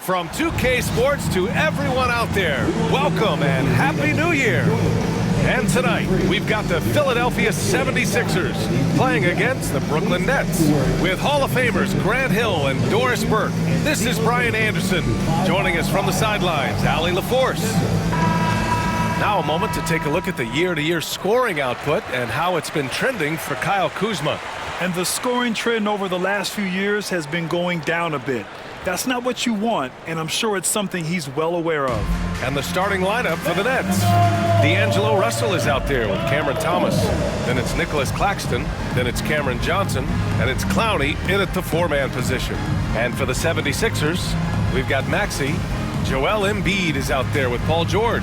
From 2K Sports to everyone out there, welcome and Happy New Year. And tonight, we've got the Philadelphia 76ers playing against the Brooklyn Nets. With Hall of Famers Grant Hill and Doris Burke, this is Brian Anderson. Joining us from the sidelines, Allie LaForce. Now a moment to take a look at the year-to-year scoring output and how it's been trending for Kyle Kuzma. And the scoring trend over the last few years has been going down a bit. That's not what you want, and I'm sure it's something he's well aware of. And the starting lineup for the Nets. D'Angelo Russell is out there with Cameron Thomas. Then it's Nicholas Claxton. Then it's Cameron Johnson. And it's Clowney in at the four-man position. And for the 76ers, we've got Maxey. Joel Embiid is out there with Paul George.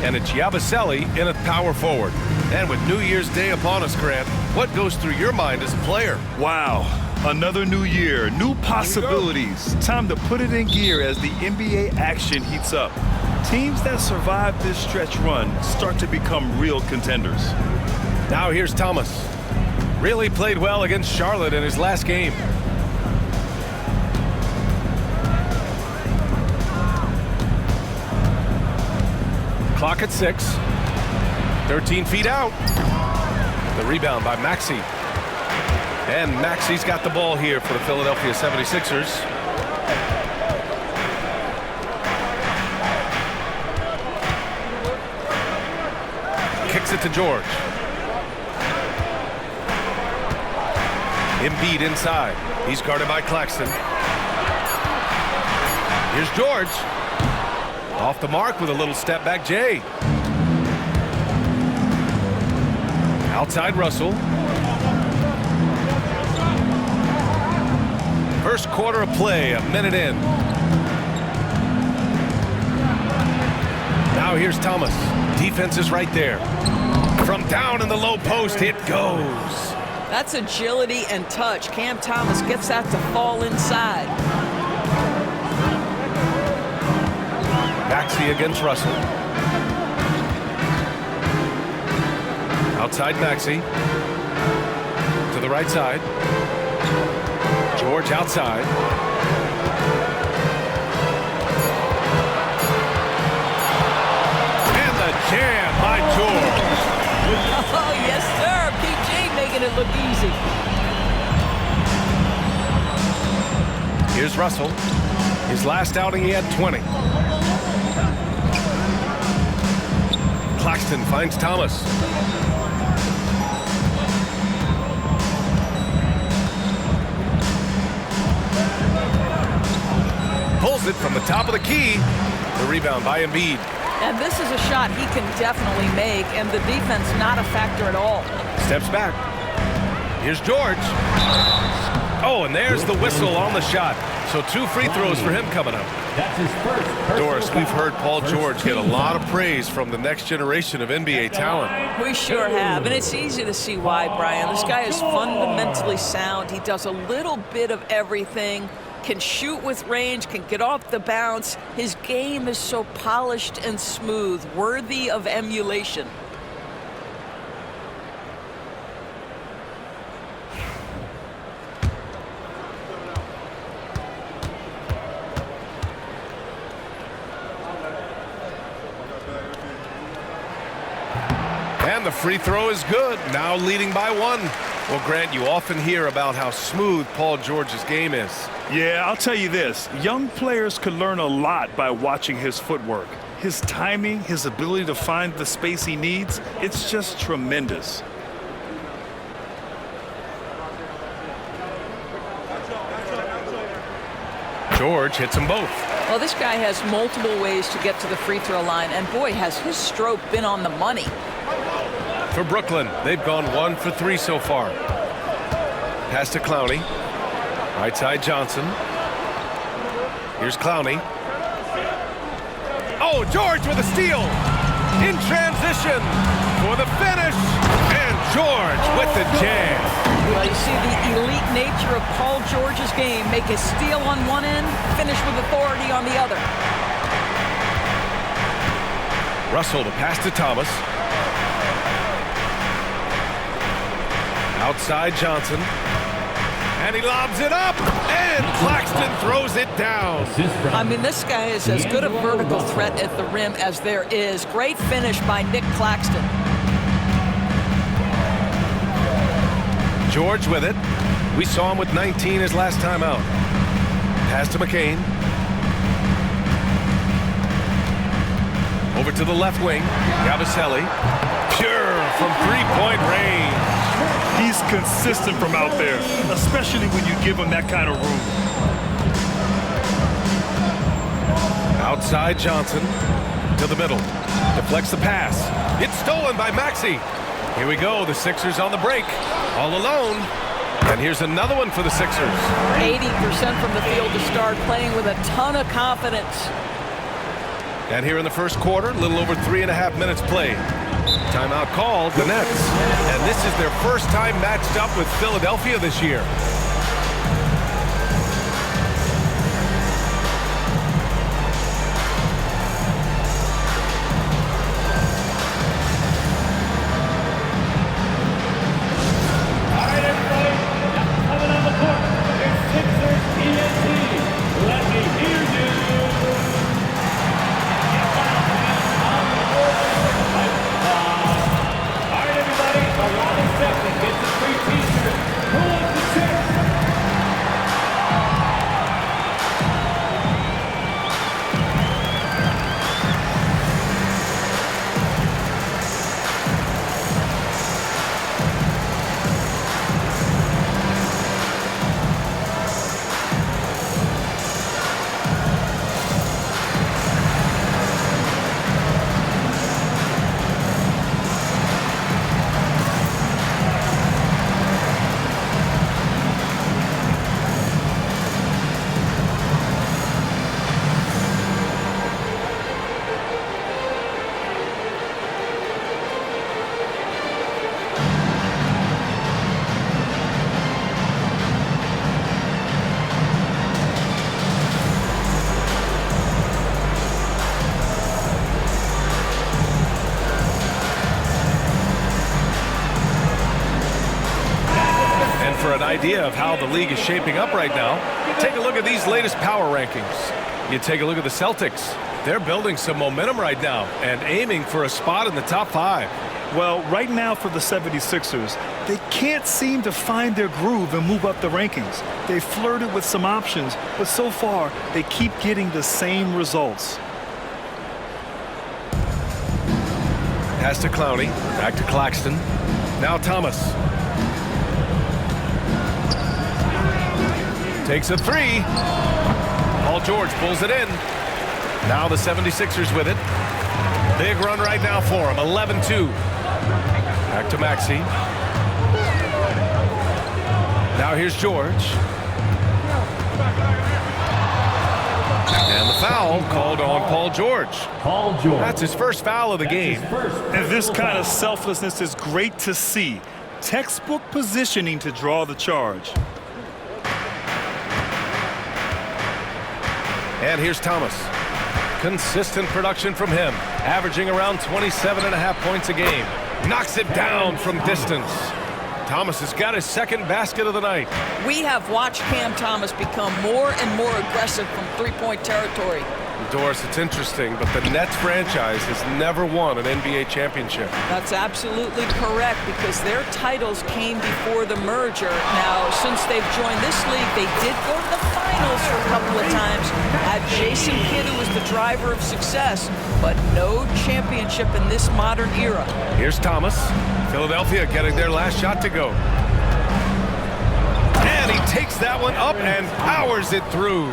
And it's Yabusele in at power forward. And with New Year's Day upon us, Grant, what goes through your mind as a player? Wow. Another new year, new possibilities. Time to put it in gear as the NBA action heats up. Teams that survive this stretch run start to become real contenders. Now here's Thomas. Really played well against Charlotte in his last game. Clock at 6. 13 feet out. The rebound by Maxey. And Maxey's got the ball here for the Philadelphia 76ers. Kicks it to George. Embiid inside. He's guarded by Claxton. Here's George. Off the mark with a little step back Jay. Outside Russell. First quarter of play, a minute in. Now here's Thomas. Defense is right there. From down in the low post, it goes. That's agility and touch. Cam Thomas gets that to fall inside. Maxey against Russell. Outside Maxey. To the right side. George outside. And the jam by George. Oh, yes, sir. PG making it look easy. Here's Russell. His last outing, he had 20. Claxton finds Thomas. Pulls it from the top of the key. The rebound by Embiid. And this is a shot he can definitely make, and the defense not a factor at all. Steps back. Here's George. Oh, and there's the whistle on the shot. So 2 free throws for him coming up. That's his first. Doris, we've heard Paul George get a lot of praise from the next generation of NBA talent. We sure have, and it's easy to see why, Brian. This guy is fundamentally sound. He does a little bit of everything. Can shoot with range, can get off the bounce. His game is so polished and smooth, worthy of emulation. And the free throw is good, now leading by 1. Well, Grant, you often hear about how smooth Paul George's game is. Yeah, I'll tell you this. Young players could learn a lot by watching his footwork. His timing, his ability to find the space he needs, it's just tremendous. George hits them both. Well, this guy has multiple ways to get to the free throw line, and boy, has his stroke been on the money. For Brooklyn, they've gone 1 for 3 so far. Pass to Clowney. Right side Johnson. Here's Clowney. Oh, George with a steal. In transition for the finish. And George with the jam. Well, you see the elite nature of Paul George's game. Make a steal on one end, finish with authority on the other. Russell to pass to Thomas. Outside Johnson. And he lobs it up, and Claxton throws it down. I mean, this guy is as good a vertical threat at the rim as there is. Great finish by Nick Claxton. George with it. We saw him with 19 his last time out. Pass to McCain. Over to the left wing. Yabusele. Pure from three-point range. He's consistent from out there, especially when you give him that kind of room. Outside Johnson to the middle. Deflects the pass. It's stolen by Maxey. Here we go. The Sixers on the break. All alone. And here's another one for the Sixers. 80% from the field to start, playing with a ton of confidence. And here in the first quarter, a little over 3.5 minutes played. Timeout called, the Nets. And this is their first time matched up with Philadelphia this year. For an idea of how the league is shaping up right now, take a look at these latest power rankings. You take a look at the Celtics. They're building some momentum right now and aiming for a spot in the top 5. Well, right now for the 76ers, they can't seem to find their groove and move up the rankings. They flirted with some options, but so far they keep getting the same results. Pass to Clowney, back to Claxton. Now Thomas. Takes a three. Paul George pulls it in. Now the 76ers with it. Big run right now for him. 11-2. Back to Maxey. Now here's George. And the foul called on Paul George. That's his first foul of the game. And this kind of selflessness is great to see. Textbook positioning to draw the charge. And here's Thomas. Consistent production from him, averaging around 27.5 points a game. Knocks it down from distance. Thomas has got his second basket of the night. We have watched Cam Thomas become more and more aggressive from three-point territory. Doris, it's interesting, but the Nets franchise has never won an NBA championship. That's absolutely correct, because their titles came before the merger. Now, since they've joined this league, they did go to the finals for a couple of times. Had Jason Kidd, who was the driver of success, but no championship in this modern era. Here's Thomas. Philadelphia getting their last shot to go. And he takes that one up and powers it through.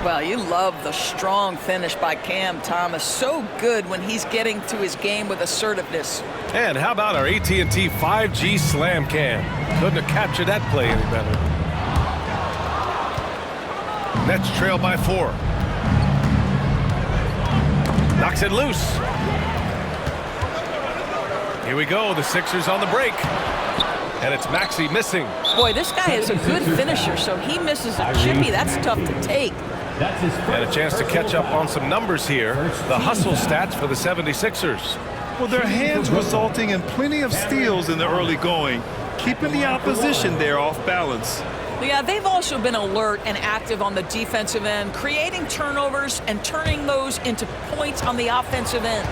Well, you love the strong finish by Cam Thomas. So good when he's getting to his game with assertiveness. And how about our AT&T 5G Slam Cam? Couldn't have captured that play any better. Nets trail by 4. Knocks it loose. Here we go. The Sixers on the break. And it's Maxey missing. Boy, this guy is a good finisher, so he misses a chippy. That's tough to take. And a chance to catch up on some numbers here. The hustle stats for the 76ers. Well, their hands resulting in plenty of steals in the early going, keeping the opposition there off balance. Yeah, they've also been alert and active on the defensive end, creating turnovers and turning those into points on the offensive end.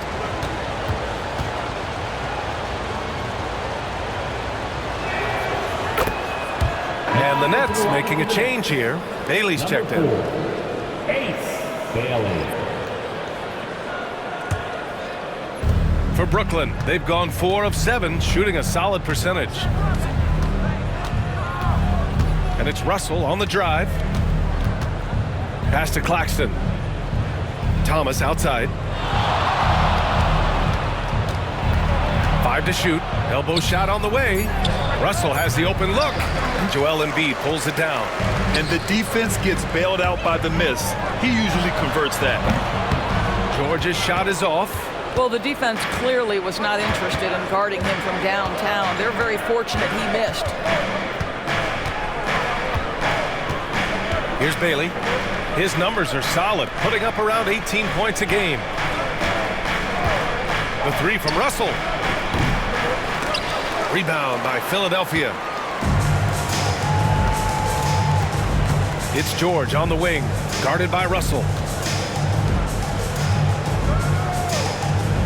And the Nets making a change here. Bailey's checked in. Ace Bailey. For Brooklyn, they've gone 4 of 7, shooting a solid percentage. And it's Russell on the drive. Pass to Claxton. Thomas outside. 5 to shoot. Elbow shot on the way. Russell has the open look. Joel Embiid pulls it down. And the defense gets bailed out by the miss. He usually converts that. George's shot is off. Well, the defense clearly was not interested in guarding him from downtown. They're very fortunate he missed. Here's Bailey. His numbers are solid, putting up around 18 points a game. The 3 from Russell. Rebound by Philadelphia. It's George on the wing, guarded by Russell.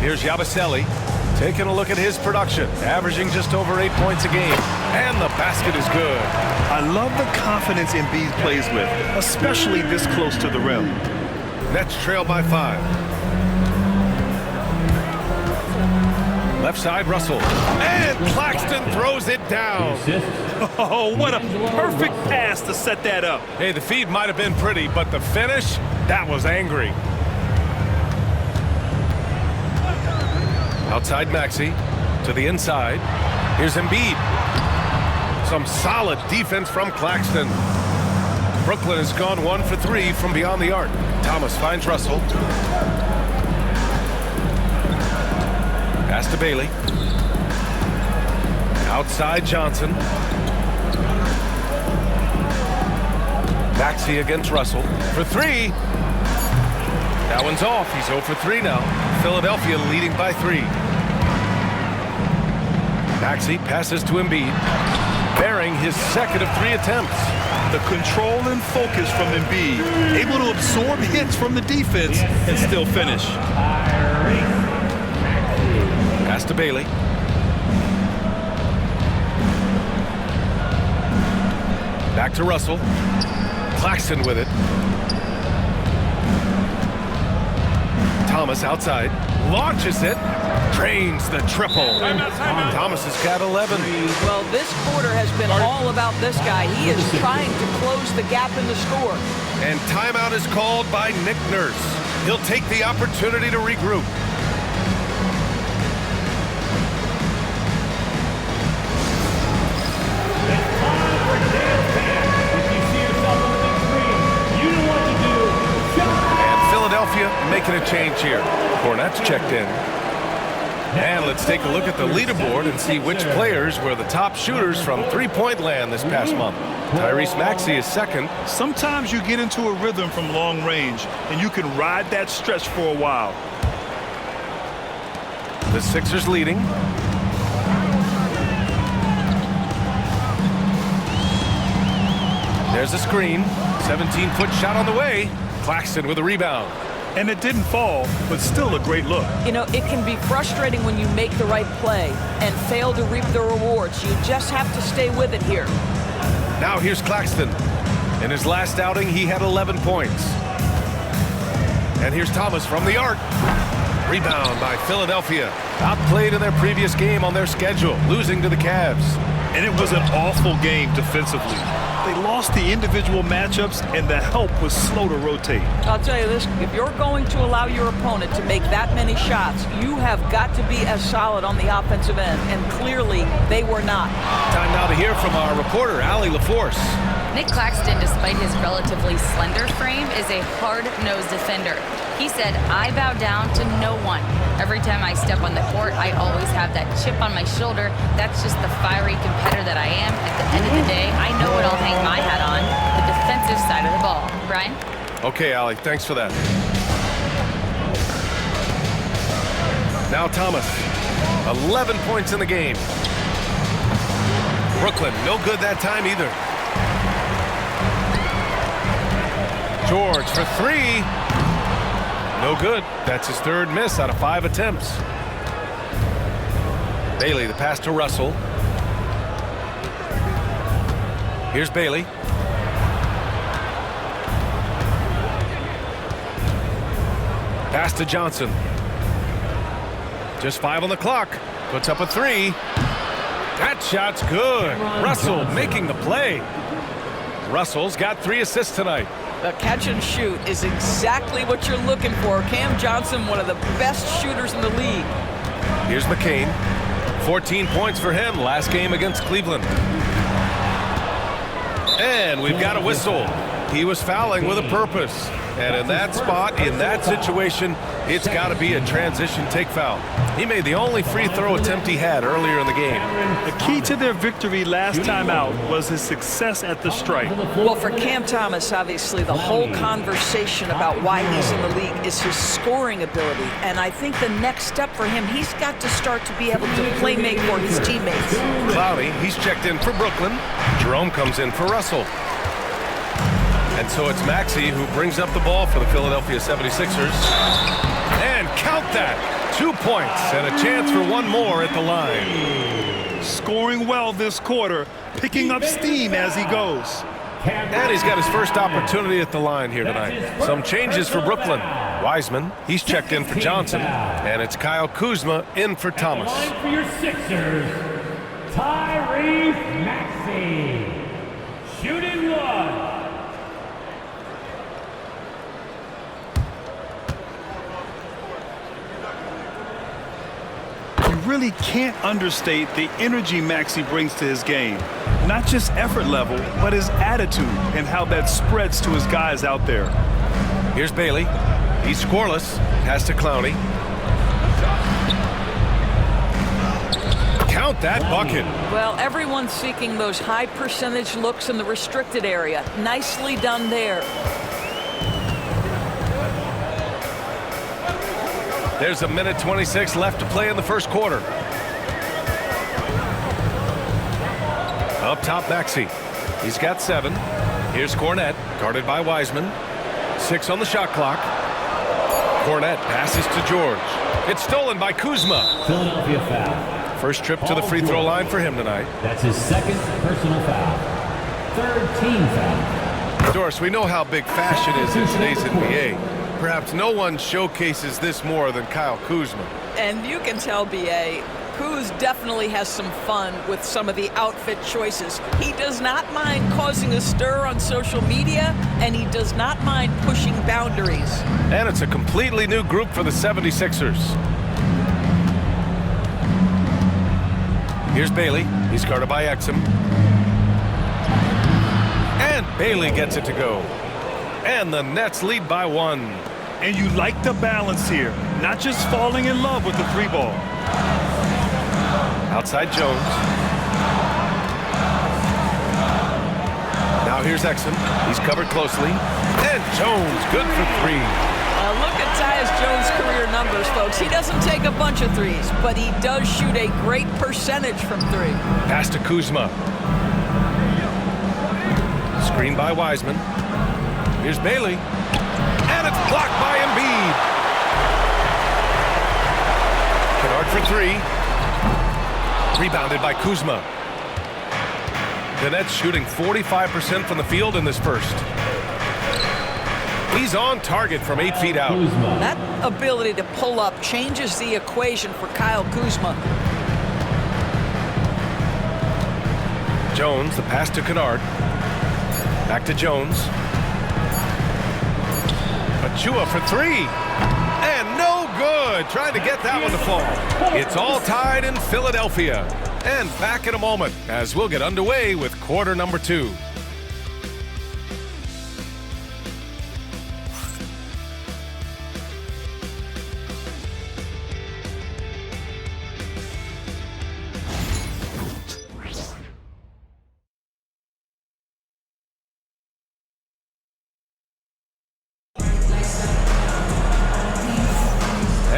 Here's Yabusele, taking a look at his production, averaging just over 8 points a game. And the basket is good. I love the confidence Embiid plays with, especially this close to the rim. Nets trail by 5. Left side, Russell. And Claxton throws it down. Oh, what a perfect pass to set that up. Hey, the feed might have been pretty, but the finish, that was angry. Outside Maxey to the inside. Here's Embiid. Some solid defense from Claxton. Brooklyn has gone 1 for 3 from beyond the arc. Thomas finds Russell. Pass to Bailey. Outside Johnson. Maxey against Russell for 3. That one's off. He's 0 for 3 now. Philadelphia leading by 3. Maxey passes to Embiid, bearing his second of 3 attempts. The control and focus from Embiid, able to absorb hits from the defense and still finish. Pass to Bailey. Back to Russell. Claxton with it. Thomas outside. Launches it. Drains the triple. Thomas has got 11. Well, this quarter has been all about this guy. He is trying to close the gap in the score. And timeout is called by Nick Nurse. He'll take the opportunity to regroup. Making a change here. Cornette's checked in. And let's take a look at the leaderboard and see which players were the top shooters from three-point land this past month. Tyrese Maxey is second. Sometimes you get into a rhythm from long range, and you can ride that stretch for a while. The Sixers leading. There's a screen. 17-foot shot on the way. Claxton with a rebound. And it didn't fall, but still a great look. You know, it can be frustrating when you make the right play and fail to reap the rewards. You just have to stay with it here. Now here's Claxton. In his last outing, he had 11 points. And here's Thomas from the arc. Rebound by Philadelphia. Outplayed in their previous game on their schedule, losing to the Cavs. And it was an awful game defensively. They lost the individual matchups, and the help was slow to rotate. I'll tell you this, if you're going to allow your opponent to make that many shots, you have got to be as solid on the offensive end, and clearly they were not. Time now to hear from our reporter, Allie LaForce. Nick Claxton, despite his relatively slender frame, is a hard-nosed defender. He said, "I bow down to no one. Every time I step on the court, I always have that chip on my shoulder. That's just the fiery competitor that I am. At the end of the day, I know what I'll hang my hat on, the defensive side of the ball." Brian? Okay, Allie, thanks for that. Now Thomas, 11 points in the game. Brooklyn, no good that time either. George for three. No good. That's his third miss out of 5 attempts. Bailey, the pass to Russell. Here's Bailey. Pass to Johnson. Just 5 on the clock. Puts up a 3. That shot's good. Russell making the play. Russell's got 3 assists tonight. The catch and shoot is exactly what you're looking for. Cam Johnson, one of the best shooters in the league. Here's McCain. 14 points for him last game against Cleveland. And we've got a whistle. He was fouling with a purpose. And in that spot, in that situation, it's got to be a transition take foul. He made the only free throw attempt he had earlier in the game. The key to their victory last time out was his success at the stripe. Well, for Cam Thomas, obviously, the whole conversation about why he's in the league is his scoring ability. And I think the next step for him, he's got to start to be able to play make for his teammates. Clowney, he's checked in for Brooklyn. Jerome comes in for Russell. And so it's Maxey who brings up the ball for the Philadelphia 76ers. And count that. 2 points and a chance for one more at the line. Scoring well this quarter, picking up steam as he goes. And he's got his first opportunity at the line here tonight. Some changes for Brooklyn. Wiseman, he's checked in for Johnson. And it's Kyle Kuzma in for Thomas. Line for your Sixers, Tyrese Maxey. Shooting 1. Really can't understate the energy Maxey brings to his game. Not just effort level, but his attitude and how that spreads to his guys out there. Here's Bailey. He's scoreless. Pass to Clowney. Count that bucket. Well, everyone's seeking those high percentage looks in the restricted area. Nicely done there. There's a minute 26 left to play in the first quarter. Up top, Maxey. He's got 7. Here's Cornette, guarded by Wiseman. 6 on the shot clock. Cornette passes to George. It's stolen by Kuzma. Philadelphia foul. First trip to the free throw line for him tonight. That's his second personal foul. Third team foul. Doris, we know how big fashion is in today's NBA. Perhaps no one showcases this more than Kyle Kuzma. And you can tell, B.A., Kuz definitely has some fun with some of the outfit choices. He does not mind causing a stir on social media, and he does not mind pushing boundaries. And it's a completely new group for the 76ers. Here's Bailey. He's guarded by Exum. And Bailey gets it to go. And the Nets lead by 1. And you like the balance here, not just falling in love with the 3 ball. Outside Jones. Now here's Exum. He's covered closely. And Jones, good for 3. Look at Tyus Jones' career numbers, folks. He doesn't take a bunch of threes, but he does shoot a great percentage from 3. Pass to Kuzma. Screen by Wiseman. Here's Bailey. And it's blocked by Embiid. Kennard for 3. Rebounded by Kuzma. The Nets shooting 45% from the field in this first. He's on target from 8 feet out. That ability to pull up changes the equation for Kyle Kuzma. Jones, the pass to Kennard. Back to Jones. Achua for 3. And no good. Trying to get that one to fall. It's all tied in Philadelphia. And back in a moment as we'll get underway with quarter number 2.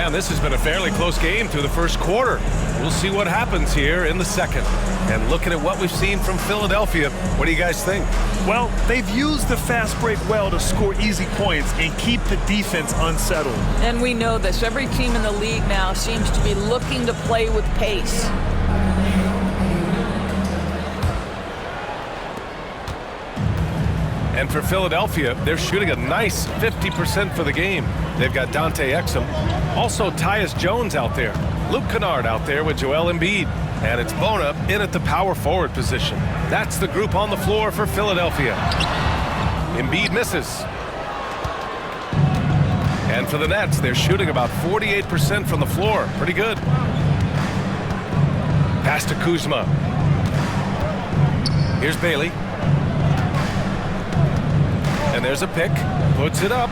Man, this has been a fairly close game through the first quarter. We'll see what happens here in the second. And looking at what we've seen from Philadelphia, what do you guys think? Well, they've used the fast break well to score easy points and keep the defense unsettled. And we know this. Every team in the league now seems to be looking to play with pace. And for Philadelphia, they're shooting a nice 50% for the game. They've got Dante Exum, also Tyus Jones out there, Luke Kennard out there with Joel Embiid, and it's Bona in at the power forward position. That's the group on the floor for Philadelphia. Embiid misses. And for the Nets, they're shooting about 48% from the floor. Pretty good. Pass to Kuzma. Here's Bailey. And there's a pick. Puts it up.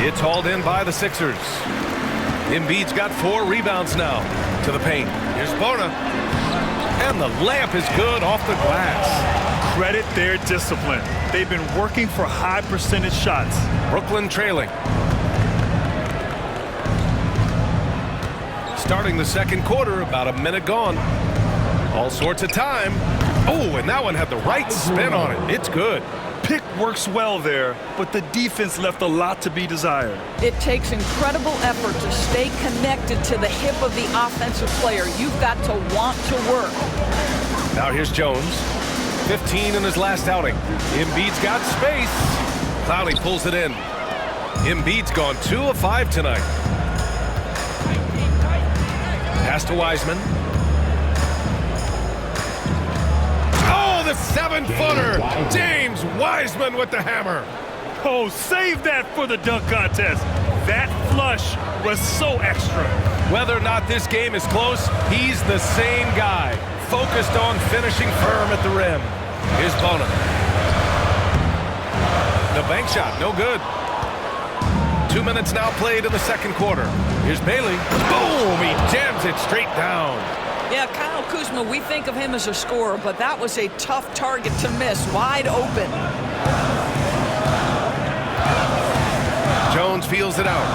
It's hauled in by the Sixers. Embiid's got 4 rebounds now to the paint. Here's Bona. And the layup is good off the glass. Credit their discipline. They've been working for high percentage shots. Brooklyn trailing. Starting the second quarter, about a minute gone. All sorts of time. Oh, and that one had the right spin on it. It's good. Pick works well there, but the defense left a lot to be desired. It takes incredible effort to stay connected to the hip of the offensive player. You've got to want to work. Now here's Jones. 15 in his last outing. Embiid's got space. Clowney pulls it in. Embiid's gone 2 of 5 tonight. Pass to Wiseman. Oh, the 7-footer! James Wiseman with the hammer. Oh, save that for the dunk contest. That flush was so extra. Whether or not this game is close, he's the same guy. Focused on finishing firm at the rim. Here's Bona. The bank shot, no good. 2 minutes now played in the second quarter. Here's Bailey. Boom! He jams it straight down. Yeah, Kyle Kuzma, we think of him as a scorer, but that was a tough target to miss. Wide open. Jones feels it out.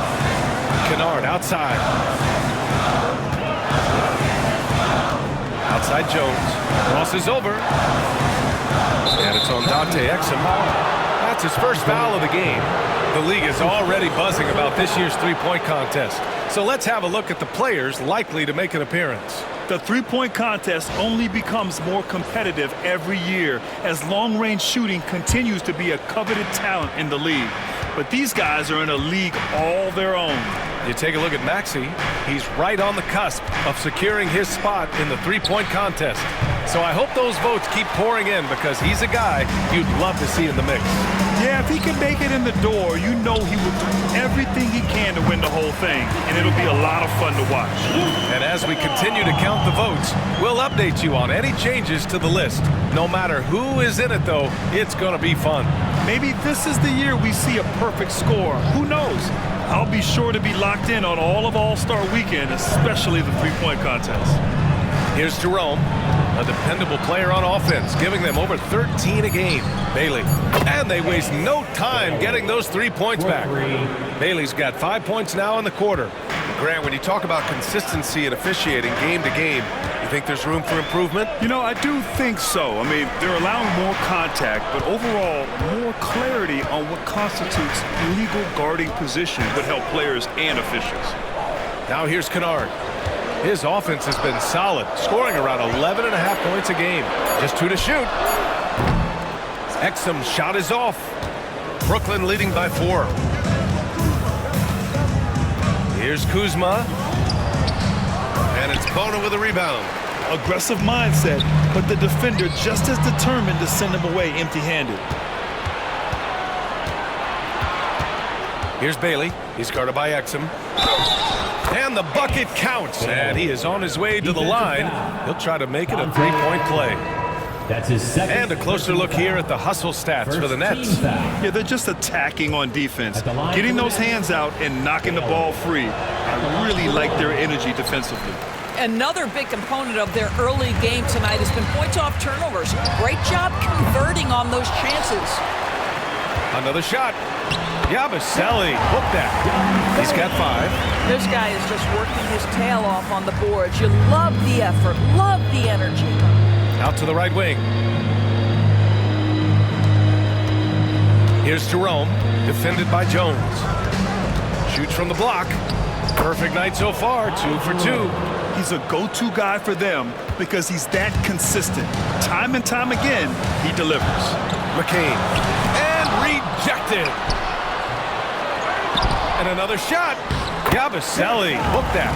Kennard outside. Outside Jones. Crosses over. And it's on Dante Exum. That's his first foul of the game. The league is already buzzing about this year's three-point contest. So let's have a look at the players likely to make an appearance. The three-point contest only becomes more competitive every year as long-range shooting continues to be a coveted talent in the league. But these guys are in a league all their own. You take a look at Maxey. He's right on the cusp of securing his spot in the three-point contest. So I hope those votes keep pouring in because he's a guy you'd love to see in the mix. Yeah, if he can make it in the door, you know he will do everything he can to win the whole thing, and it'll be a lot of fun to watch. And as we continue to count the votes, we'll update you on any changes to the list. No matter who is in it, though, it's going to be fun. Maybe this is the year we see a perfect score. Who knows? I'll be sure to be locked in on all of All-Star Weekend, especially the three-point contest. Here's Jerome, a dependable player on offense, giving them over 13 a game. Bailey. And they waste no time getting those 3 points back. Bailey's got 5 points now in the quarter. Grant, when you talk about consistency and officiating game to game, you think there's room for improvement? You know, I do think so. I mean, they're allowing more contact, but overall, more clarity on what constitutes legal guarding position would help players and officials. Now here's Kennard. His offense has been solid, scoring around 11.5 points a game. Just 2 to shoot. Exum's shot is off. Brooklyn leading by 4. Here's Kuzma. And it's Bona with a rebound. Aggressive mindset, but the defender just as determined to send him away empty-handed. Here's Bailey. He's guarded by Exum. And the bucket counts. And he is on his way to the line. He'll try to make it a three-point play. That's his second. And a closer look here at the hustle stats for the Nets. Yeah, they're just attacking on defense, getting those hands out and knocking the ball free. I really like their energy defensively. Another big component of their early game tonight has been points off turnovers. Great job converting on those chances. Another shot. Yabusele, hook that. He's got 5. This guy is just working his tail off on the boards. You love the effort, love the energy. Out to the right wing. Here's Jerome, defended by Jones. Shoots from the block. Perfect night so far, 2 for 2. He's a go-to guy for them because he's that consistent. Time and time again, he delivers. McCain. And rejected. And another shot. Yabusele, hook that.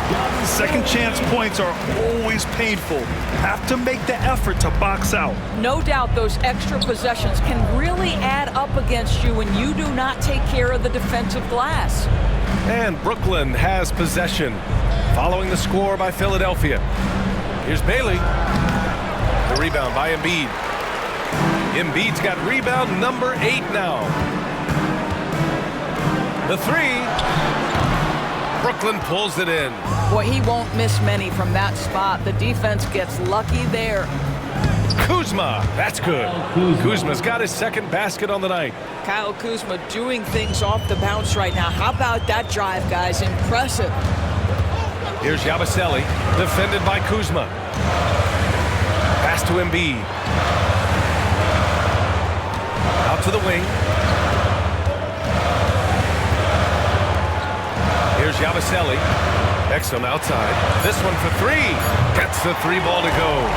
Second chance points are always painful. Have to make the effort to box out. No doubt those extra possessions can really add up against you when you do not take care of the defensive glass. And Brooklyn has possession, following the score by Philadelphia. Here's Bailey. The rebound by Embiid. Embiid's got rebound number 8 now. The 3. Brooklyn pulls it in. Boy, he won't miss many from that spot. The defense gets lucky there. Kuzma, that's good. Kuzma's got his second basket on the night. Kyle Kuzma doing things off the bounce right now. How about that drive, guys? Impressive. Here's Yabusele, defended by Kuzma. Pass to Embiid. Out to the wing. Here's Yabusele. Exum outside. This one for 3. Gets the 3 ball to go.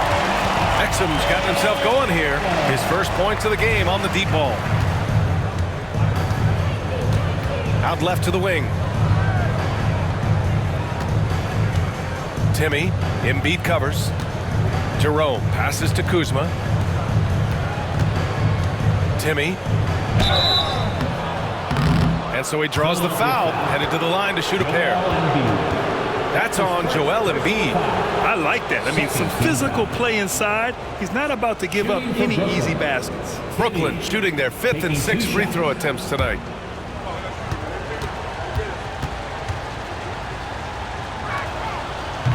Exum's got himself going here. His first points of the game on the deep ball. Out left to the wing. Timmy. Embiid covers. Jerome passes to Kuzma. Timmy. And so he draws the foul, headed to the line to shoot a pair. That's on Joel Embiid. I like that. I mean, some physical play inside. He's not about to give up any easy baskets. Brooklyn shooting their 5th and 6th free throw attempts tonight.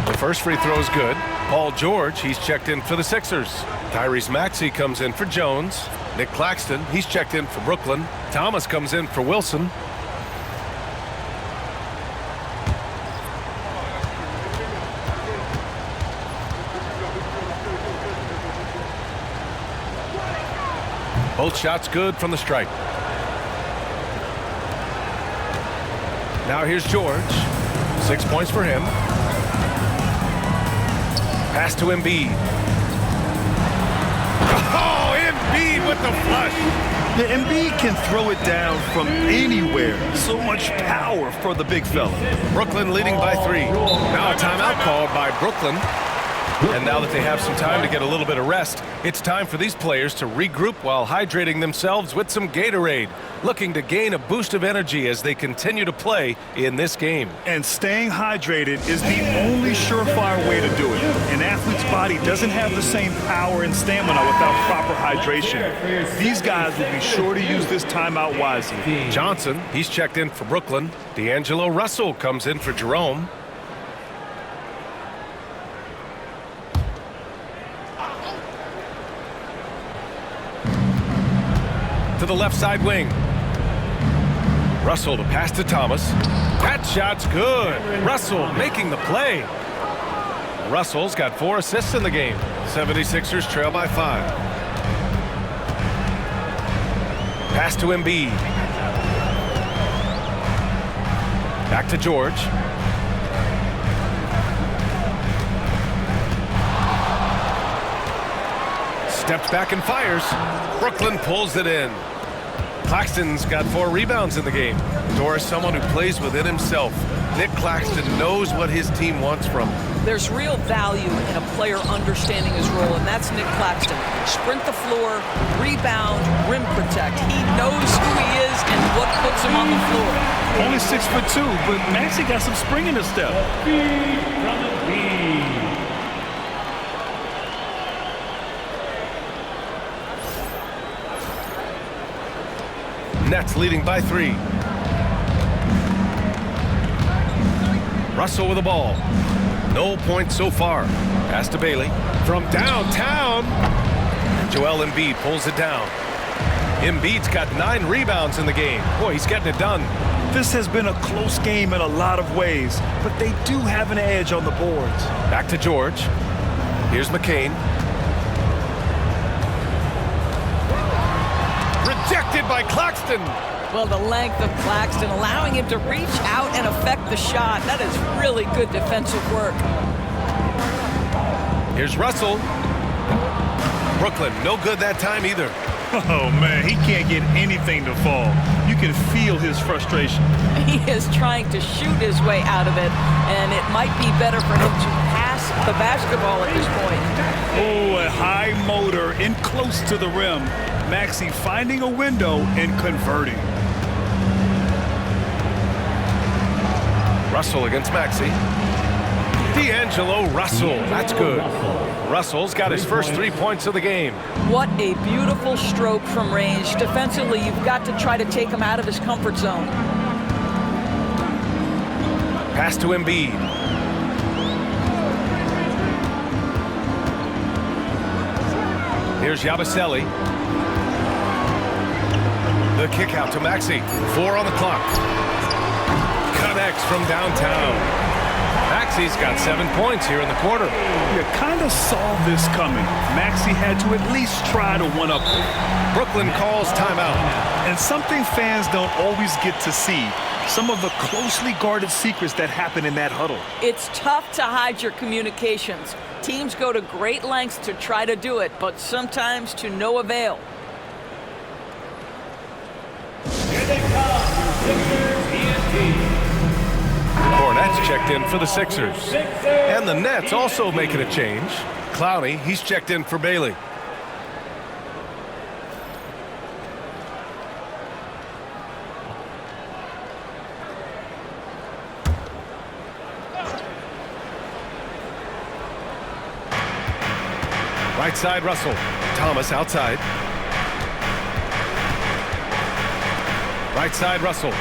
The first free throw is good. Paul George, he's checked in for the Sixers. Tyrese Maxey comes in for Jones. Nick Claxton, he's checked in for Brooklyn. Thomas comes in for Wilson. Both shots good from the stripe. Now here's George. 6 points for him. Pass to Embiid. Oh, Embiid with the flush. Yeah, Embiid can throw it down from anywhere. So much power for the big fella. Brooklyn leading by 3. Now a timeout called by Brooklyn. And now that they have some time to get a little bit of rest, it's time for these players to regroup while hydrating themselves with some Gatorade, looking to gain a boost of energy as they continue to play in this game. And staying hydrated is the only surefire way to do it. An athlete's body doesn't have the same power and stamina without proper hydration. These guys will be sure to use this timeout wisely. Johnson, he's checked in for Brooklyn. D'Angelo Russell comes in for Jerome. To the left side wing. Russell to pass to Thomas. That shot's good. Russell making the play. Russell's got 4 assists in the game. 76ers trail by 5. Pass to Embiid. Back to George. Steps back and fires. Brooklyn pulls it in. Claxton's got 4 rebounds in the game. Doris, someone who plays within himself. Nick Claxton knows what his team wants from him. There's real value in a player understanding his role, and that's Nick Claxton. Sprint the floor, rebound, rim protect. He knows who he is and what puts him on the floor. Only 6'2", but Maxey got some spring in his step. Nets leading by 3. Russell with the ball. No points so far. Pass to Bailey. From downtown. Joel Embiid pulls it down. Embiid's got 9 rebounds in the game. Boy, he's getting it done. This has been a close game in a lot of ways, but they do have an edge on the boards. Back to George. Here's McCain. Rejected by Claxton. Well, the length of Claxton allowing him to reach out and affect the shot. That is really good defensive work. Here's Russell. Brooklyn, no good that time either. Oh, man, he can't get anything to fall. You can feel his frustration. He is trying to shoot his way out of it, and it might be better for him to pass the basketball at this point. Oh, a high motor in close to the rim. Maxey finding a window and converting. Russell against Maxey. D'Angelo Russell. That's good. Russell's got his first 3 points of the game. What a beautiful stroke from range. Defensively, you've got to try to take him out of his comfort zone. Pass to Embiid. Here's Yabusele. The kick out to Maxey. 4 on the clock. Connects from downtown. Maxey's got 7 points here in the quarter. You kind of saw this coming. Maxey had to at least try to one-up it. Brooklyn calls timeout. And something fans don't always get to see. Some of the closely guarded secrets that happen in that huddle. It's tough to hide your communications. Teams go to great lengths to try to do it, but sometimes to no avail. Here they come, Sixers ENT. Cornette's checked in for the Sixers. And the Nets also making a change. Clowney, he's checked in for Bailey. Right side, Russell. Thomas outside. Right side, Russell.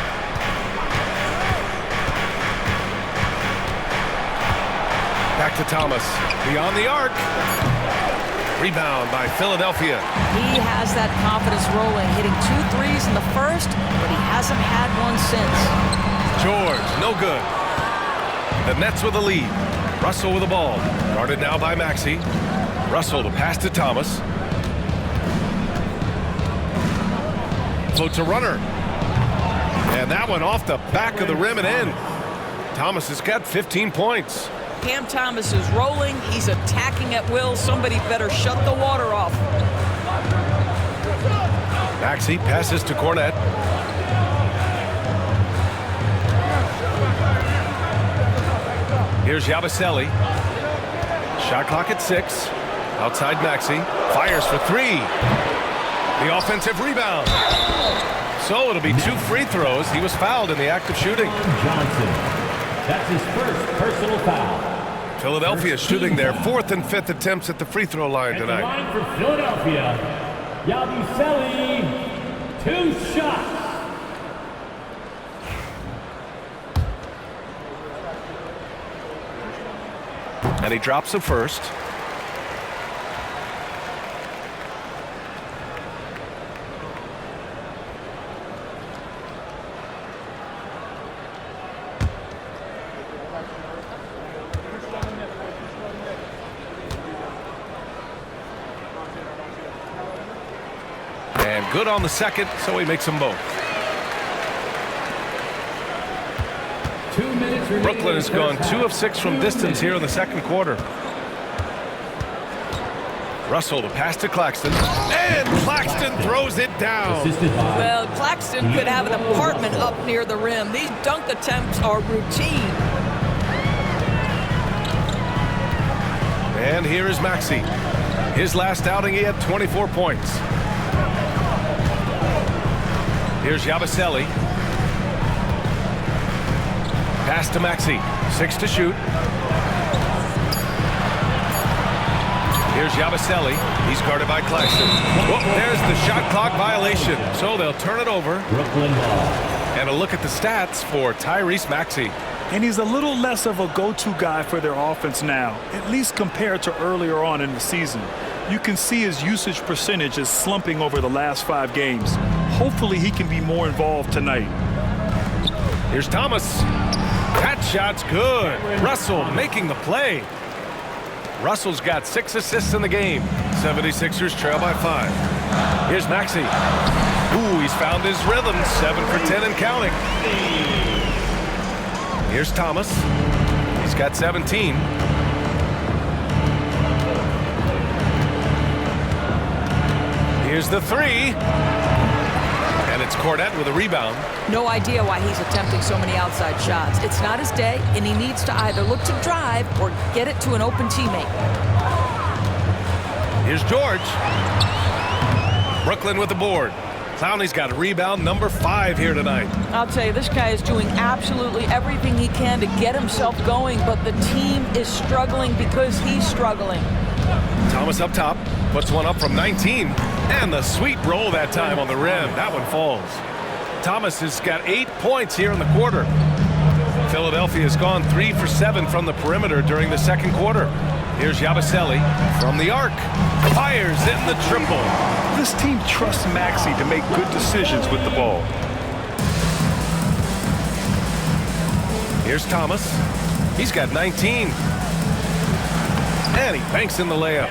Back to Thomas. Beyond the arc. Rebound by Philadelphia. He has that confidence rolling, hitting 2 threes in the first, but he hasn't had one since. George, no good. The Nets with the lead. Russell with the ball. Guarded now by Maxey. Russell to pass to Thomas. Floats a runner. And that one off the back of the rim and in. Thomas has got 15 points. Cam Thomas is rolling. He's attacking at will. Somebody better shut the water off. Maxey passes to Cornette. Here's Yabusele. Shot clock at 6. Outside Maxey. Fires for 3. The offensive rebound. So it'll be 2 free throws. He was fouled in the act of shooting. Johnson. That's his first personal foul. Philadelphia shooting their 4th and 5th attempts at the free throw line At the tonight. line for Philadelphia, Yabusele, 2 shots. And he drops the first. And good on the second, so he makes them both. 2 minutes remaining. Brooklyn has gone 2 of 6 from distance here in the second quarter. Russell to pass to Claxton. And Claxton throws it down. Assisted by Well, Claxton could have an apartment up near the rim. These dunk attempts are routine. And here is Maxey. His last outing, he had 24 points. Here's Yabusele. Pass to Maxey. 6 to shoot. Here's Yabusele. He's guarded by Claxton. Whoop, there's the shot clock violation. So they'll turn it over. Brooklyn ball. And a look at the stats for Tyrese Maxey. And he's a little less of a go-to guy for their offense now, at least compared to earlier on in the season. You can see his usage percentage is slumping over the last 5 games. Hopefully he can be more involved tonight. Here's Thomas. That shot's good. Russell making the play. Russell's got 6 assists in the game. 76ers trail by 5. Here's Maxey. Ooh, he's found his rhythm. 7 for 10 and counting. Here's Thomas. He's got 17. Here's the 3. And it's Cornette with a rebound. No idea why he's attempting so many outside shots. It's not his day, and he needs to either look to drive or get it to an open teammate. Here's George. Brooklyn with the board. Clowney's got a rebound, number 5 here tonight. I'll tell you, this guy is doing absolutely everything he can to get himself going, but the team is struggling because he's struggling. Thomas up top, puts one up from 19. And the sweet roll that time on the rim. That one falls. Thomas has got 8 points here in the quarter. Philadelphia has gone 3 for 7 from the perimeter during the second quarter. Here's Yabusele from the arc. Fires in the triple. This team trusts Maxey to make good decisions with the ball. Here's Thomas. He's got 19. And he banks in the layup.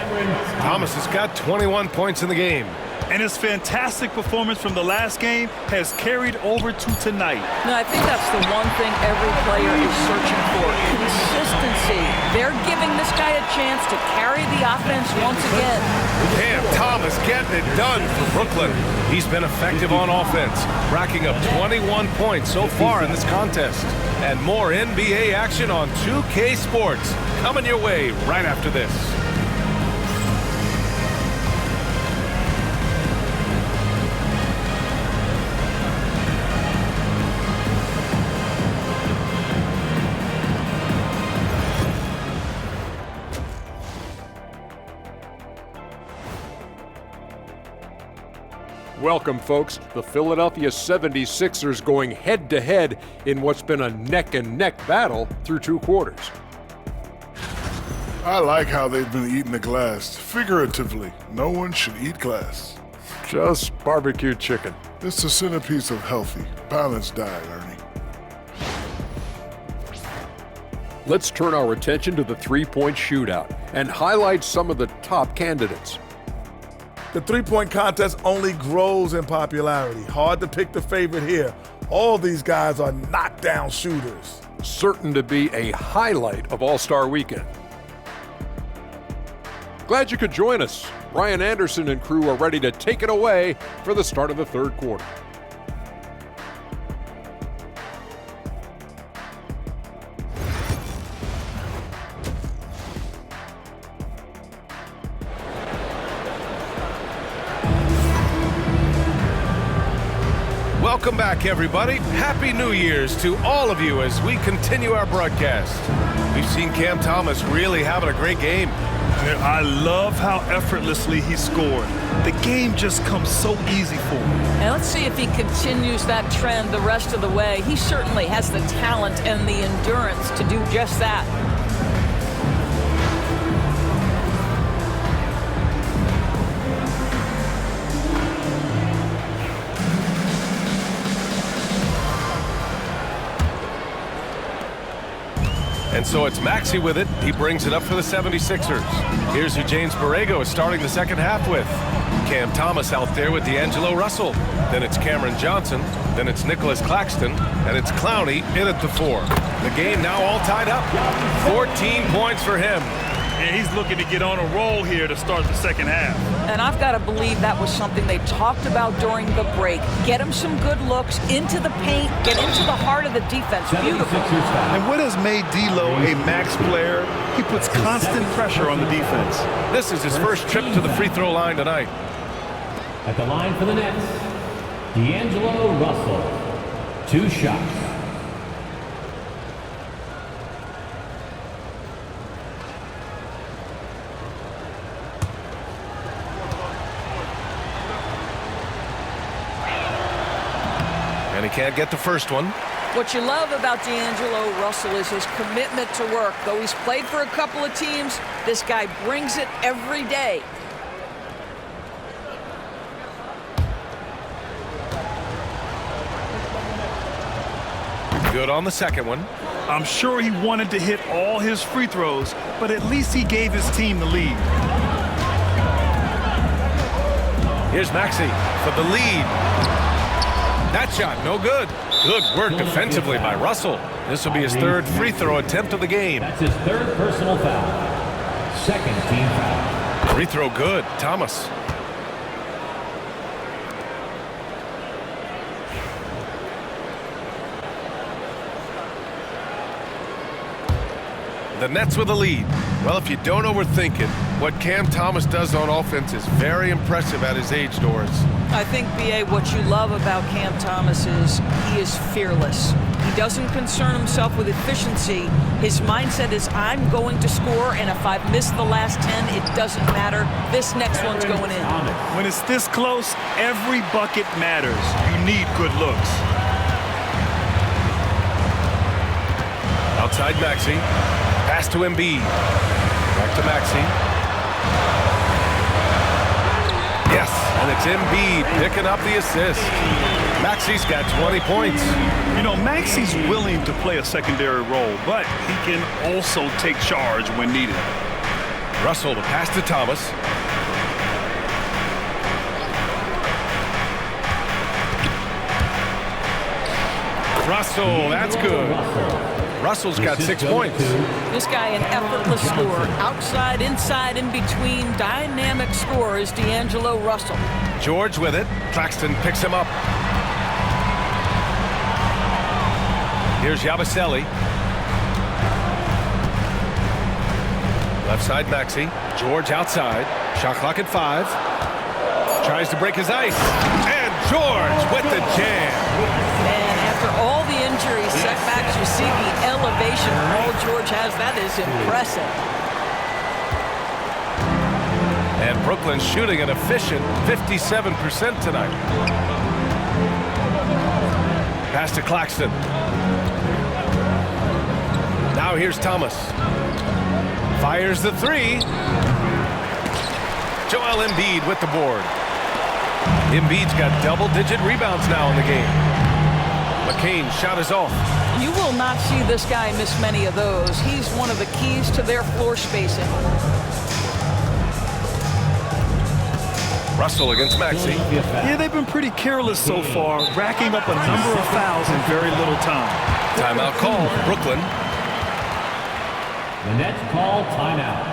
Thomas has got 21 points in the game. And his fantastic performance from the last game has carried over to tonight. No, I think that's the one thing every player is searching for. Consistency. They're giving this guy a chance to carry the offense once again. Cam Thomas getting it done for Brooklyn. He's been effective on offense, racking up 21 points so far in this contest. And more NBA action on 2K Sports coming your way right after this. Welcome, folks. The Philadelphia 76ers going head-to-head in what's been a neck-and-neck battle through 2 quarters. I like how they've been eating the glass. Figuratively, no one should eat glass. Just barbecue chicken. It's the centerpiece of healthy, balanced diet, Ernie. Let's turn our attention to the three-point shootout and highlight some of the top candidates. The three-point contest only grows in popularity. Hard to pick the favorite here. All these guys are knockdown shooters. Certain to be a highlight of All-Star Weekend. Glad you could join us. Brian Anderson and crew are ready to take it away for the start of the third quarter. Welcome back, everybody. Happy New Year's to all of you as we continue our broadcast. We've seen Cam Thomas really having a great game. I love how effortlessly he scored. The game just comes so easy for him. And let's see if he continues that trend the rest of the way. He certainly has the talent and the endurance to do just that. And so it's Maxey with it. He brings it up for the 76ers. Here's who James Borrego is starting the second half with. Cam Thomas out there with D'Angelo Russell. Then it's Cameron Johnson. Then it's Nicholas Claxton. And it's Clowney in at the 4. The game now all tied up. 14 points for him. And he's looking to get on a roll here to start the second half. And I've got to believe that was something they talked about during the break. Get him some good looks into the paint, get into the heart of the defense. Beautiful. And what has made D'Lo a max player? He puts constant pressure on the defense. This is his first trip to the free throw line tonight. At the line for the Nets, D'Angelo Russell. 2 shots. And he can't get the first one. What you love about D'Angelo Russell is his commitment to work. Though he's played for a couple of teams, this guy brings it every day. Good on the second one. I'm sure he wanted to hit all his free throws, but at least he gave his team the lead. Here's Maxey for the lead. That shot, no good. Good work defensively by Russell. This will be his third free throw attempt of the game. That's his third personal foul. Second team foul. Free throw good, Thomas. The Nets with a lead. Well, if you don't overthink it, what Cam Thomas does on offense is very impressive at his age, Doris. I think, B.A., what you love about Cam Thomas is he is fearless. He doesn't concern himself with efficiency. His mindset is, I'm going to score, and if I've missed the last 10, it doesn't matter. This next one's going in. When it's this close, every bucket matters. You need good looks. Outside Maxey. Pass to Embiid. Back to Maxey. Yes, and it's Embiid picking up the assist. Maxey's got 20 points. You know, Maxey's willing to play a secondary role, but he can also take charge when needed. Russell to pass to Thomas. Russell, that's good. Russell's got 6 points. This guy an effortless scorer. Outside, inside, in between. Dynamic scorer is D'Angelo Russell. George with it. Claxton picks him up. Here's Yabusele. Left side Maxey. George outside. Shot clock at 5. Tries to break his ice. And George with the jam. And after all the injury setbacks, you see the elevation Paul George has. That is impressive. And Brooklyn shooting an efficient 57% tonight. Pass to Claxton. Now here's Thomas. Fires the 3. Joel Embiid with the board. Embiid's got double-digit rebounds now in the game. McCain shot is off. You will not see this guy miss many of those. He's one of the keys to their floor spacing. Russell against Maxey. Yeah, they've been pretty careless so far, racking up a number of fouls in very little time. Timeout call, Brooklyn. The Nets call timeout.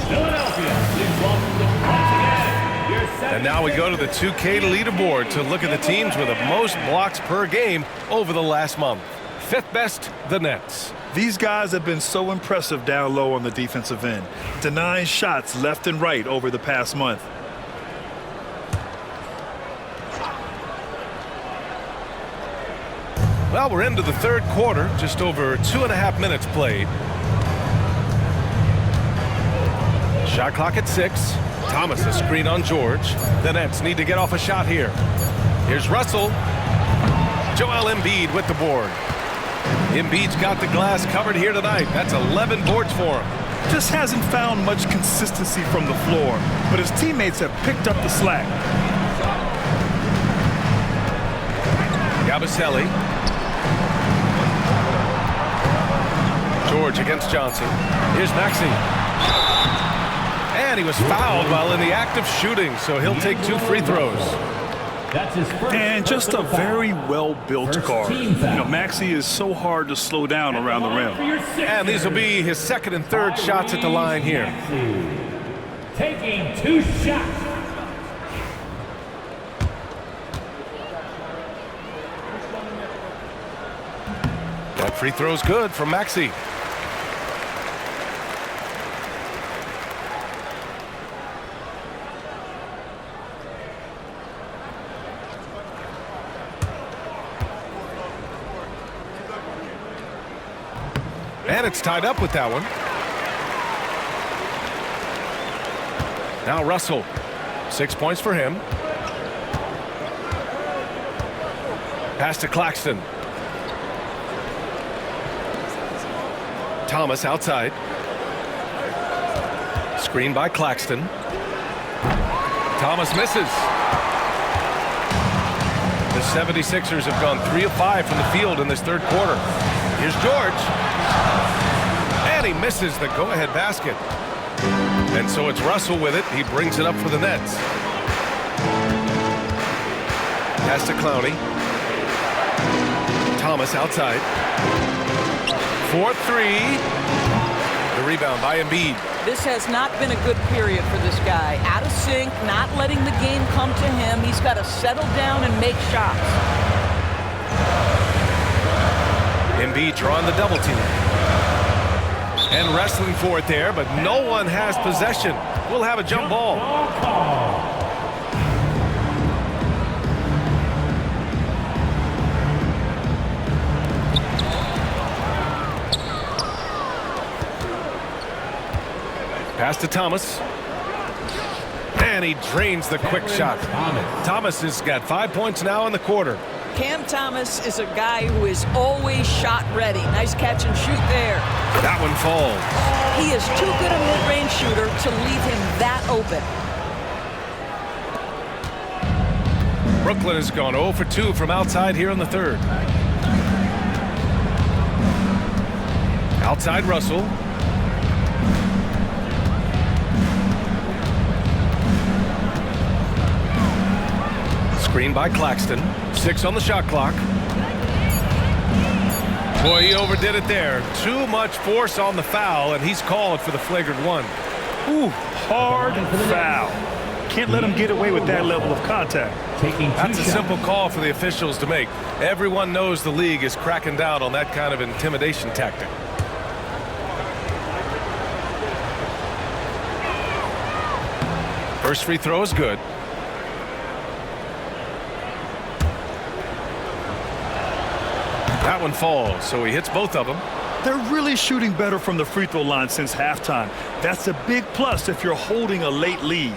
Philadelphia, please welcome the once again, your And now we go to the 2K leaderboard to look at the teams with the most blocks per game over the last month. Fifth best, the Nets. These guys have been so impressive down low on the defensive end, denying shots left and right over the past month. Well, we're into the third quarter, just over 2.5 minutes played. Shot clock at 6. Thomas a screen on George. The Nets need to get off a shot here. Here's Russell. Joel Embiid with the board. Embiid's got the glass covered here tonight. That's 11 boards for him. Just hasn't found much consistency from the floor, but his teammates have picked up the slack. Yabusele. George against Johnson. Here's Maxey. And he was fouled while in the act of shooting, so he'll take 2 free throws. That's his first. And just a very well-built guard. You know, Maxey is so hard to slow down around the rim. And these will be his second and third shots at the line here. Taking 2 shots. That free throw's good from Maxey. And it's tied up with that one. Now Russell. 6 points for him. Pass to Claxton. Thomas outside. Screen by Claxton. Thomas misses. The 76ers have gone 3 of 5 from the field in this third quarter. Here's George. And he misses the go-ahead basket. And so it's Russell with it. He brings it up for the Nets. Pass to Clowney. Thomas outside. 4-3. The rebound by Embiid. This has not been a good period for this guy. Out of sync, not letting the game come to him. He's got to settle down and make shots. Embiid drawing the double team. And wrestling for it there, but no one has possession. We'll have a jump ball. Pass to Thomas. And he drains the quick shot. Thomas has got 5 points now in the quarter. Cam Thomas is a guy who is always shot ready. Nice catch and shoot there. That one falls. He is too good a mid-range shooter to leave him that open. Brooklyn has gone 0 for 2 from outside here in the third. Outside Russell. Screen by Claxton. 6 on the shot clock. Boy, he overdid it there. Too much force on the foul, and he's called for the flagrant one. Ooh, hard foul. Can't let him get away with that level of contact. That's a simple call for the officials to make. Everyone knows the league is cracking down on that kind of intimidation tactic. First free throw is good. That one falls, so he hits both of them. They're really shooting better from the free throw line since halftime. That's a big plus if you're holding a late lead.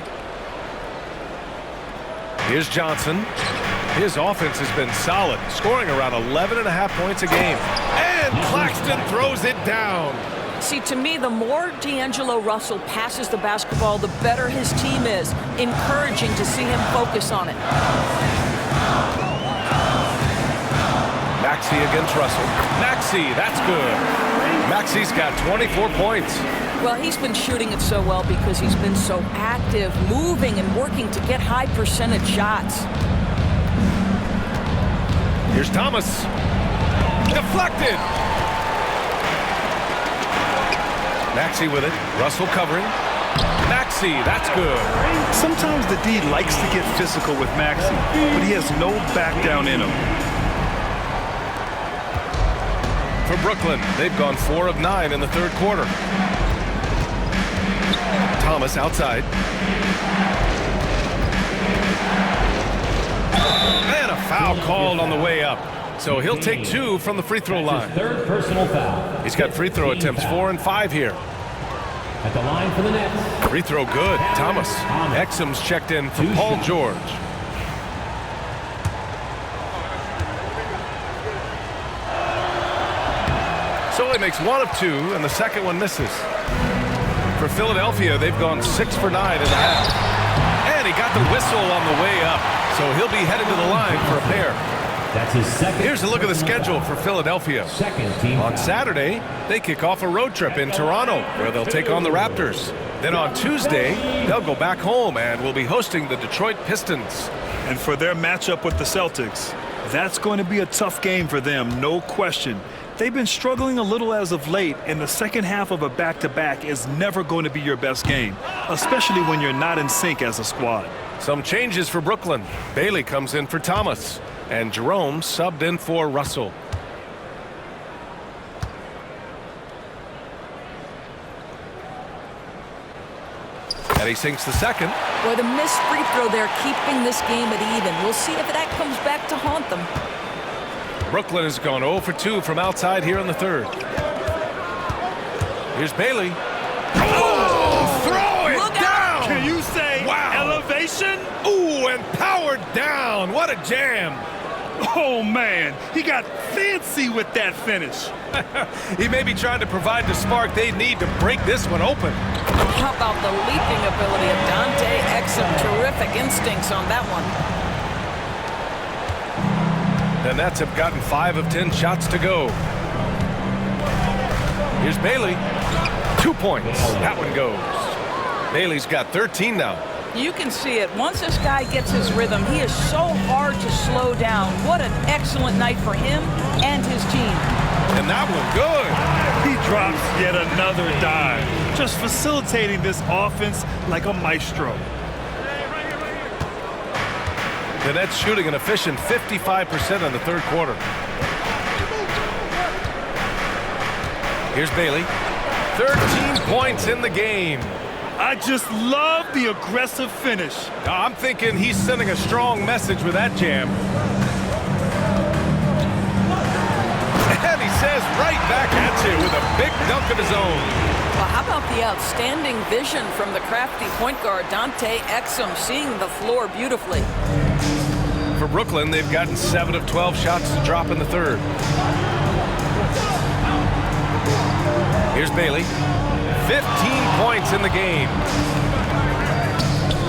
Here's Johnson. His offense has been solid, scoring around 11.5 points a game. And Claxton throws it down. See, to me, the more D'Angelo Russell passes the basketball, the better his team is. Encouraging to see him focus on it. Maxey against Russell. Maxey, that's good. Maxey's got 24 points. Well, he's been shooting it so well because he's been so active, moving and working to get high percentage shots. Here's Thomas. Deflected. Maxey with it. Russell covering. Maxey, that's good. Sometimes the D likes to get physical with Maxey, but he has no back down in him. For Brooklyn, they've gone 4 of 9 in the third quarter. Thomas outside. And a foul called on the way up. So he'll take 2 from the free throw line. Third personal foul. He's got free throw attempts 4 and 5 here. At the line for the Nets. Free throw good. Thomas. Exum's checked in for Paul George. So he makes 1 of 2, and the second one misses. For Philadelphia, they've gone 6 for 9 in the half. And he got the whistle on the way up, so he'll be headed to the line for a pair. That's his second. Here's a look at the schedule for Philadelphia. Second team On foul. Saturday, they kick off a road trip in Toronto, where they'll take on the Raptors. Then on Tuesday, they'll go back home and will be hosting the Detroit Pistons. And for their matchup with the Celtics, that's going to be a tough game for them, no question. They've been struggling a little as of late, and the second half of a back-to-back is never going to be your best game, especially when you're not in sync as a squad. Some changes for Brooklyn. Bailey comes in for Thomas, and Jerome subbed in for Russell. And he sinks the second. Boy, the missed free throw there, keeping this game at even. We'll see if that comes back to haunt them. Brooklyn has gone 0 for 2 from outside here in the third. Here's Bailey. Oh, throw it Look down! out! Can you say elevation? Ooh, and powered down. What a jam. Oh, man, he got fancy with that finish. He may be trying to provide the spark they need to break this one open. How about the leaping ability of Dante Exum? Terrific instincts on that one. The Nets have gotten 5 of 10 shots to go. Here's Bailey. 2 points. That one goes. Bailey's got 13 now. You can see it. Once this guy gets his rhythm, he is so hard to slow down. What an excellent night for him and his team. And that one good. He drops yet another dive, just facilitating this offense like a maestro. The Nets shooting an efficient 55% in the third quarter. Here's Bailey. 13 points in the game. I just love the aggressive finish. I'm thinking he's sending a strong message with that jam. And he says right back at you with a big dunk of his own. Well, how about the outstanding vision from the crafty point guard, Dante Exum, seeing the floor beautifully. For Brooklyn, they've gotten 7 of 12 shots to drop in the third. Here's Bailey. 15 points in the game.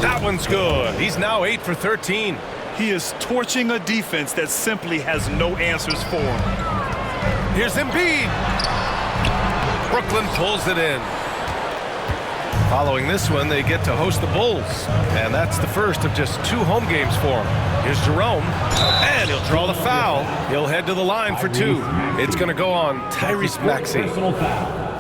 That one's good. He's now 8 for 13. He is torching a defense that simply has no answers for him. Here's Embiid. Brooklyn pulls it in. Following this one, they get to host the Bulls. And that's the first of just 2 home games for him. Here's Jerome. And he'll draw the foul. He'll head to the line for 2. It's going to go on Tyrese Maxey.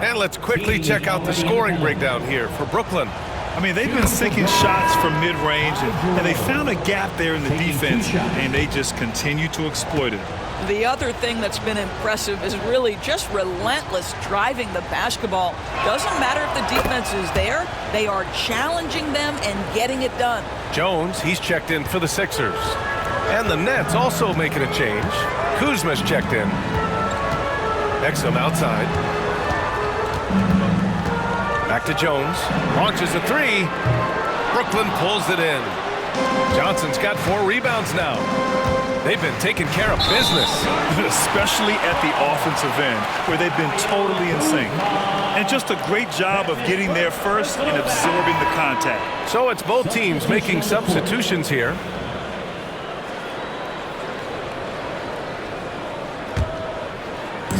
And let's quickly check out the scoring breakdown here for Brooklyn. I mean, they've been sinking shots from mid-range, and they found a gap there in the defense, and they just continue to exploit it. The other thing that's been impressive is really just relentless driving the basketball. Doesn't matter if the defense is there, they are challenging them and getting it done. Jones, he's checked in for the Sixers. And the Nets also making a change. Kuzma's checked in. Exum outside. Back to Jones. Launches a 3. Brooklyn pulls it in. Johnson's got 4 rebounds now. They've been taking care of business. Especially at the offensive end, where they've been totally in sync. And just a great job of getting there first and absorbing the contact. So it's both teams making substitutions here.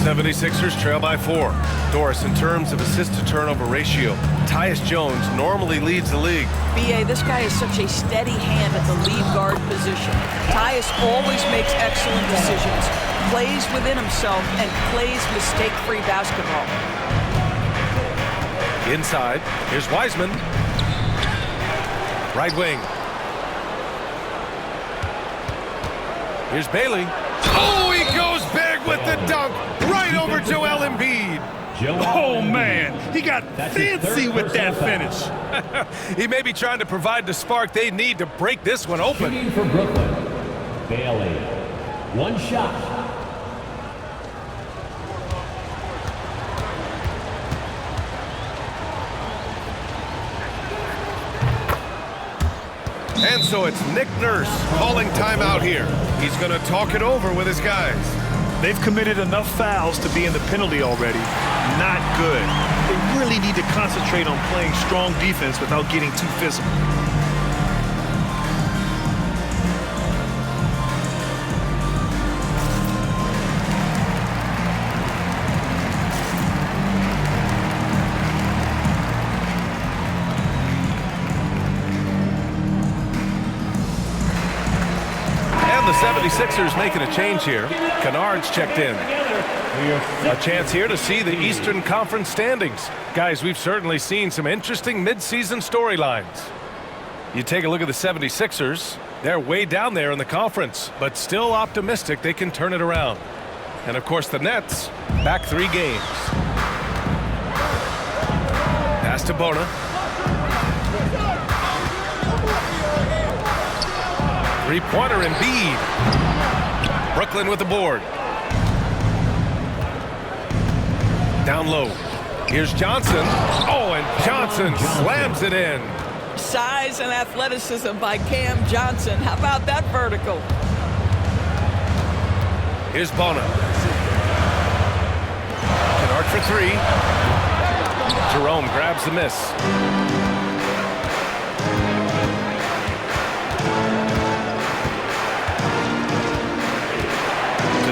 '76ers trail by 4. Doris, in terms of assist-to-turnover ratio, Tyus Jones normally leads the league. B.A., this guy is such a steady hand at the lead guard position. Tyus always makes excellent decisions, plays within himself, and plays mistake-free basketball. Inside, here's Wiseman. Right wing. Here's Bailey. Oh, he goes big with the dunk right over Joel Embiid. Oh, man, he got fancy with that finish. He may be trying to provide the spark they need to break this one open. Shooting for Brooklyn, Bailey. 1 shot. And so it's Nick Nurse calling timeout here. He's going to talk it over with his guys. They've committed enough fouls to be in the penalty already. Not good. They really need to concentrate on playing strong defense without getting too physical. The 76ers making a change here. Kennard's checked in. A chance here to see the Eastern Conference standings. Guys, we've certainly seen some interesting midseason storylines. You take a look at the 76ers. They're way down there in the conference, but still optimistic they can turn it around. And of course the Nets, back 3 games. Pass to Bona. Three-pointer Embiid. Brooklyn with the board. Down low. Here's Johnson. Oh, and Johnson slams it in. Size and athleticism by Cam Johnson. How about that vertical? Here's Bona. Kennard for 3. Jerome grabs the miss.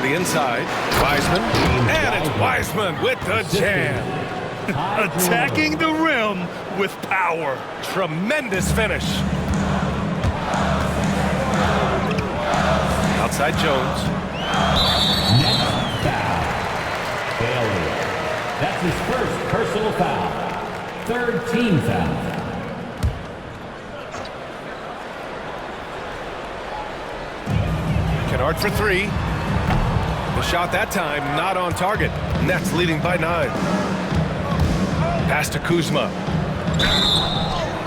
the inside. Wiseman. And it's Wiseman with the jam. Attacking the rim with power. Tremendous finish. Outside Jones. Next foul. Bailey. That's his first personal foul. Third team foul. Kennard for three. The shot that time not on target. Nets leading by 9. Pass to Kuzma.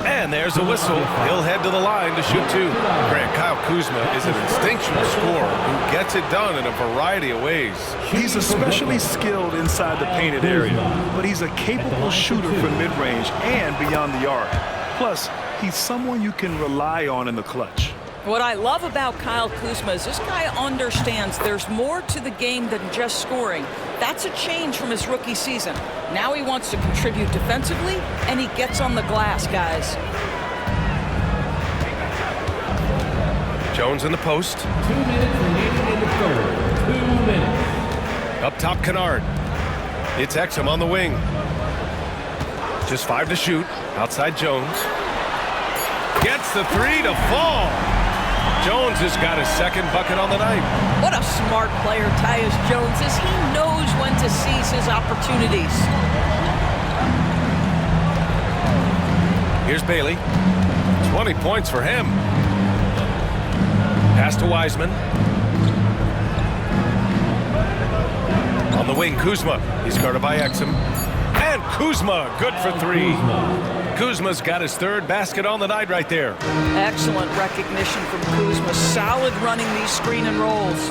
And there's a whistle. He'll head to the line to shoot 2. Grant, Kyle Kuzma is an instinctual scorer who gets it done in a variety of ways. He's especially skilled inside the painted area, but he's a capable shooter from mid-range and beyond the arc. Plus, he's someone you can rely on in the clutch. What I love about Kyle Kuzma is this guy understands there's more to the game than just scoring. That's a change from his rookie season. Now he wants to contribute defensively, and he gets on the glass, guys. Jones in the post. 2 minutes remaining in the third. 2 minutes. Up top, Kennard. It's Exum on the wing. Just 5 to shoot. Outside Jones. Gets the 3 to fall. Jones has got his second bucket on the night. What a smart player Tyus Jones is. He knows when to seize his opportunities. Here's Bailey. 20 points for him. Pass to Wiseman. On the wing, Kuzma. He's guarded by Exum. And Kuzma, good for 3. Kuzma's got his 3rd basket on the night right there. Excellent recognition from Kuzma. Solid running these screen and rolls.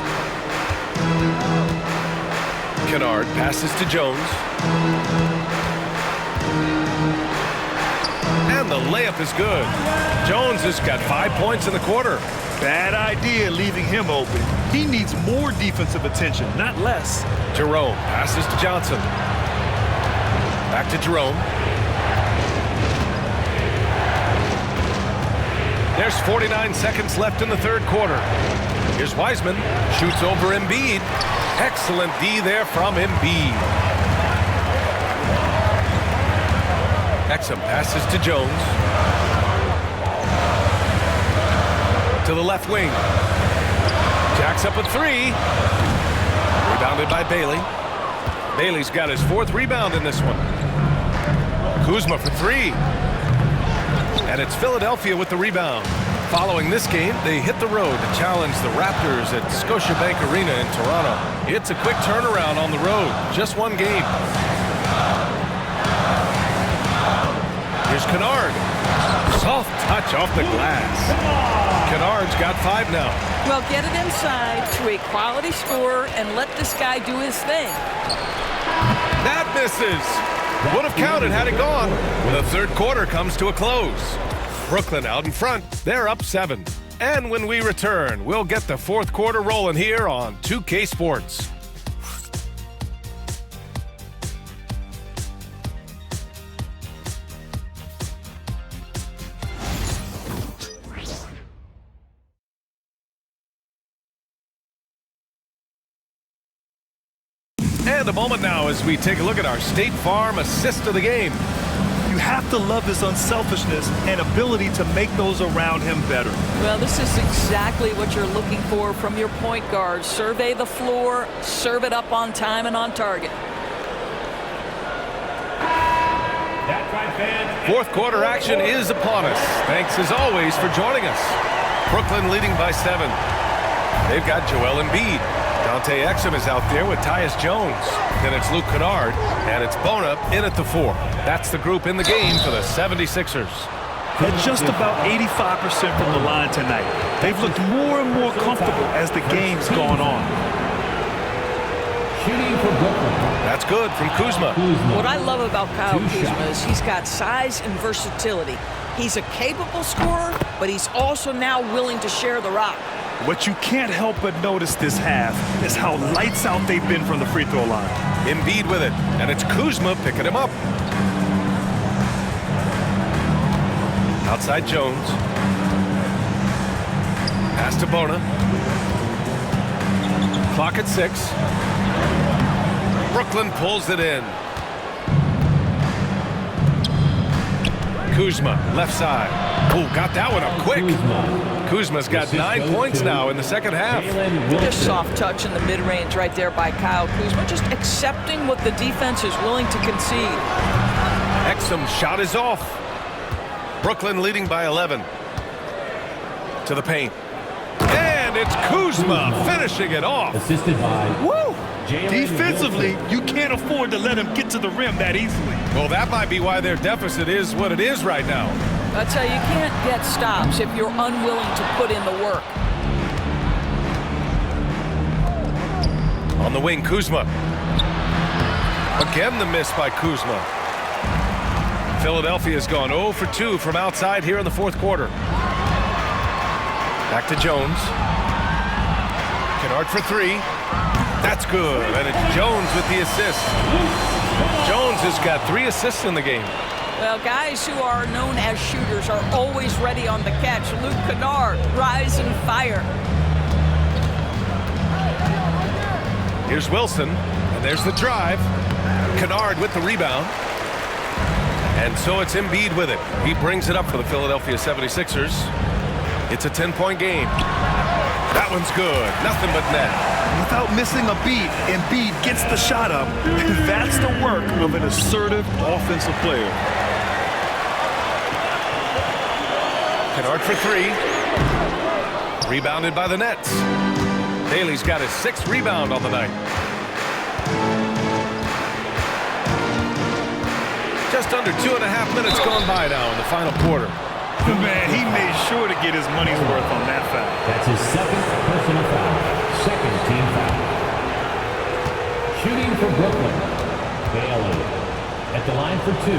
Kennard passes to Jones. And the layup is good. Jones has got 5 points in the quarter. Bad idea leaving him open. He needs more defensive attention, not less. Jerome passes to Johnson. Back to Jerome. There's 49 seconds left in the 3rd quarter. Here's Wiseman. Shoots over Embiid. Excellent D there from Embiid. Exum passes to Jones. To the left wing. Jacks up a 3. Rebounded by Bailey. Bailey's got his 4th rebound in this one. Kuzma for 3. And it's Philadelphia with the rebound. Following this game, they hit the road to challenge the Raptors at Scotiabank Arena in Toronto. It's a quick turnaround on the road. Just 1 game. Here's Kennard. Soft touch off the glass. Kennard's got 5 now. Well, get it inside to a quality scorer and let this guy do his thing. That misses. Would have counted had it gone. The 3rd quarter comes to a close. Brooklyn out in front. They're up 7. And when we return, we'll get the 4th quarter rolling here on 2K Sports. And a moment now as we take a look at our State Farm assist of the game. You have to love his unselfishness and ability to make those around him better. Well, this is exactly what you're looking for from your point guard. Survey the floor, serve it up on time and on target. That's right, fans. 4th quarter action is upon us. Thanks as always for joining us. Brooklyn leading by 7. They've got Joel Embiid. Dante Exum is out there with Tyus Jones. Then it's Luke Kennard, and it's Bona in at the 4. That's the group in the game for the 76ers. They're just about 85% from the line tonight. They've looked more and more comfortable as the game's gone on. Shooting for Brooklyn. That's good from Kuzma. What I love about Kyle 2 Kuzma shots. is he's got size and versatility. He's a capable scorer, but he's also now willing to share the rock. What you can't help but notice this half is how lights out they've been from the free throw line. Embiid with it, and it's Kuzma picking him up. Outside Jones. Pass to Bona. Clock at 6. Brooklyn pulls it in. Kuzma, left side. Oh, got that one up quick. Kuzma's got 9 points now in the second half. Just soft touch in the mid-range right there by Kyle Kuzma. Just accepting what the defense is willing to concede. Exum shot is off. Brooklyn leading by 11. To the paint. And it's Kuzma finishing it off. Assisted by Woo! Defensively, you can't afford to let him get to the rim that easily. Well, that might be why their deficit is what it is right now. That's how you can't get stops if you're unwilling to put in the work. On the wing, Kuzma. Again, the miss by Kuzma. Philadelphia's gone 0 for 2 from outside here in the fourth quarter. Back to Jones. Kennard for 3. That's good, and it's Jones with the assist. Jones has got 3 assists in the game. Well, guys who are known as shooters are always ready on the catch. Luke Kennard, rise and fire. Here's Wilson, and there's the drive. Kennard with the rebound. And so it's Embiid with it. He brings it up for the Philadelphia 76ers. It's a 10-point game. That one's good. Nothing but net. Without missing a beat, Embiid gets the shot up. And that's the work of an assertive offensive player. Kennard for 3. Rebounded by the Nets. Bailey's got his 6th rebound on the night. Just under 2.5 minutes gone by now in the final quarter. Man, he made sure to get his money's worth on that foul. That's his 2nd personal foul. 2nd team foul. Shooting for Brooklyn. Bailey at the line for 2.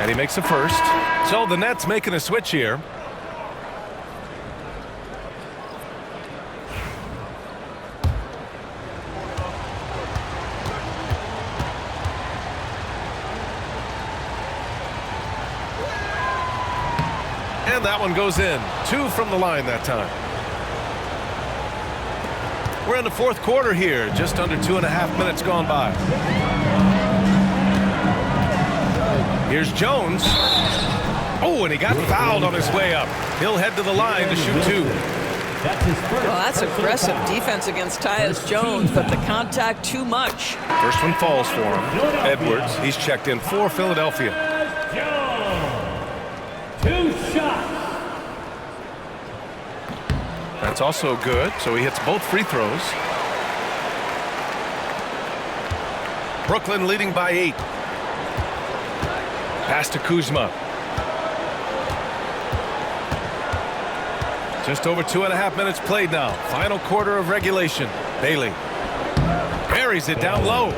And he makes a first. So the Nets making a switch here. And that one goes in. 2 from the line that time. We're in the fourth quarter here. Just under 2.5 minutes gone by. Here's Jones. Oh, and he got fouled on his way up. He'll head to the line to shoot 2. Well, that's aggressive defense against Tyus Jones, but the contact too much. First one falls for him. Edwards, he's checked in for Philadelphia. 2 shots. That's also good, so he hits both free throws. Brooklyn leading by 8. Pass to Kuzma. Just over 2.5 minutes played now. Final quarter of regulation. Bailey buries it down low.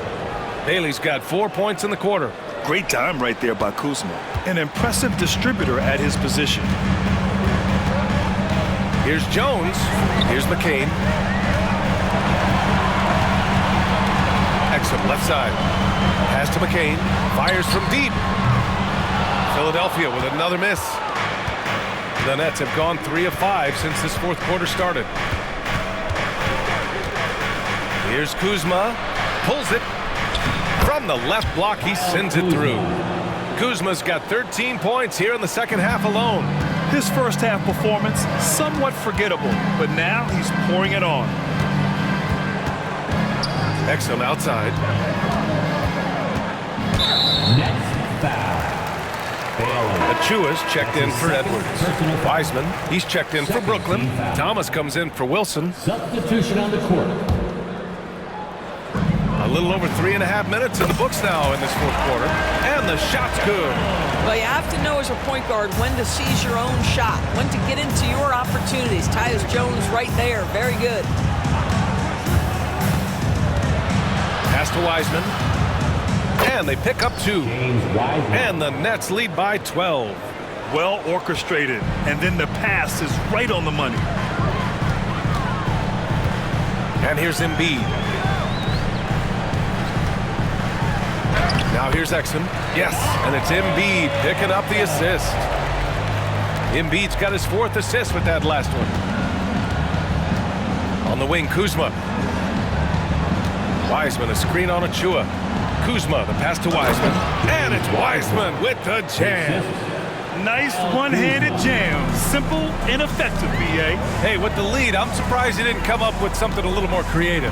Bailey's got 4 points in the quarter. Great time right there by Kuzma. An impressive distributor at his position. Here's Jones. Here's McCain. Exum left side. Pass to McCain. Fires from deep. Philadelphia with another miss. The Nets have gone 3 of 5 since this fourth quarter started. Here's Kuzma. Pulls it. From the left block, he sends it through. Kuzma's got 13 points here in the second half alone. His first half performance, somewhat forgettable, but now he's pouring it on. Exum outside. Next foul. Bailey. Achua's checked in for Edwards. Wiseman, he's checked in for Brooklyn. Thomas comes in for Wilson. Substitution on the court. A little over 3.5 minutes in the books now in this fourth quarter. And the shot's good. Well, you have to know as a point guard when to seize your own shot, when to get into your opportunities. Tyus Jones right there. Very good. Pass to Wiseman. And they pick up 2. And the Nets lead by 12. Well orchestrated. And then the pass is right on the money. And here's Embiid. Now here's Exum. Yes, and it's Embiid picking up the assist. Embiid's got his 4th assist with that last one. On the wing, Kuzma. Wiseman, a screen on Achua. Kuzma, the pass to Wiseman. And it's Wiseman with the jam. Nice one-handed jam. Simple and effective, B.A. Hey, with the lead, I'm surprised he didn't come up with something a little more creative.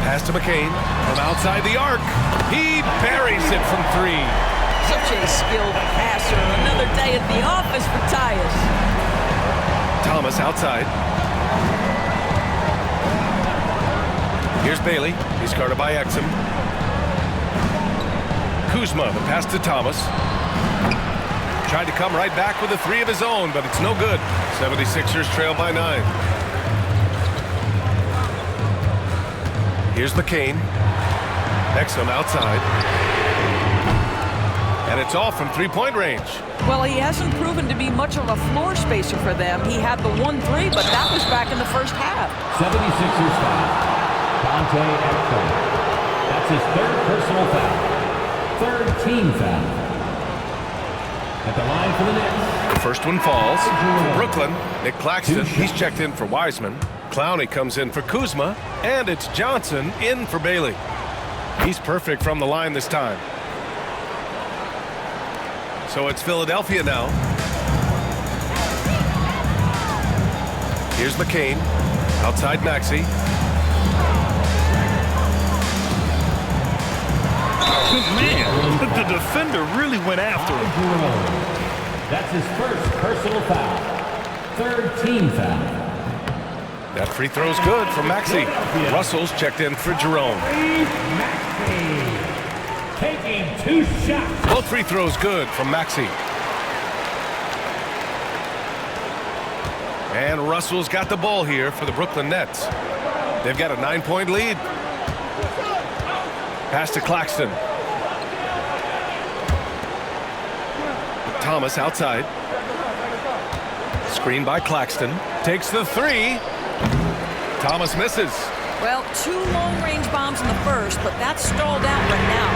Pass to McCain from outside the arc. He buries it from 3. Such a skilled passer. Another day at the office for Tyus. Thomas outside. Here's Bailey. He's guarded by Exum. Kuzma, the pass to Thomas. Tried to come right back with a 3 of his own, but it's no good. 76ers trail by 9. Here's McCain. Exum outside. And it's all from 3-point range. Well, he hasn't proven to be much of a floor spacer for them. He had the 1-3, but that was back in the first half. 76ers foul. Dante Exum. That's his 3rd personal foul. 3rd team foul. At the line for the Nets. The first one falls. For Brooklyn, Nick Claxton. He's checked in for Wiseman. Clowney comes in for Kuzma. And it's Johnson in for Bailey. He's perfect from the line this time. So it's Philadelphia now. Here's McCain. Outside Maxey. Man, the defender really went after him. That's his 1st personal foul. 3rd team foul. That free throw's good for Maxey. Russell's checked in for Jerome. Maxey taking 2 shots. Both free throws good from Maxey. And Russell's got the ball here for the Brooklyn Nets. They've got a 9-point lead. Pass to Claxton. Thomas outside. Screen by Claxton. Takes the 3. Thomas misses. Well, 2 long-range bombs in the first, but that's stalled out right now.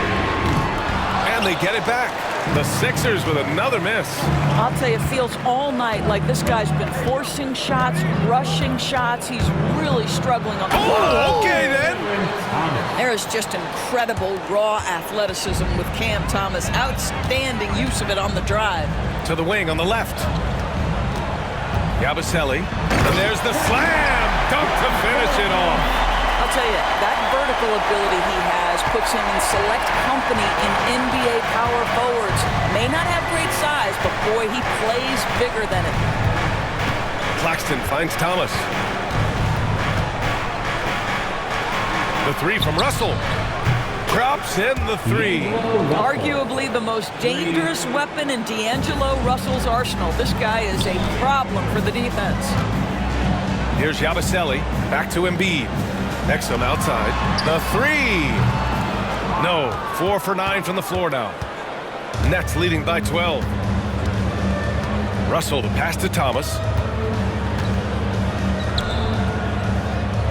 And they get it back. The Sixers with another miss. I'll tell you, it feels all night like this guy's been forcing shots, rushing shots. He's really struggling on the Oh, okay then. There is just incredible raw athleticism with Cam Thomas. Outstanding use of it on the drive. To the wing on the left. Yabusele. And there's the slam. Dunk to finish it off. I'll tell you, that vertical ability he has puts him in select company in NBA power forwards. May not have great size, but boy, he plays bigger than it. Claxton finds Thomas. The 3 from Russell. Drops in the 3. Arguably the most dangerous weapon in D'Angelo Russell's arsenal. This guy is a problem for the defense. Here's Yabusele. Back to Embiid. Exum outside. The 3. No. 4 for 9 from the floor now. Nets leading by 12. Russell the pass to Thomas.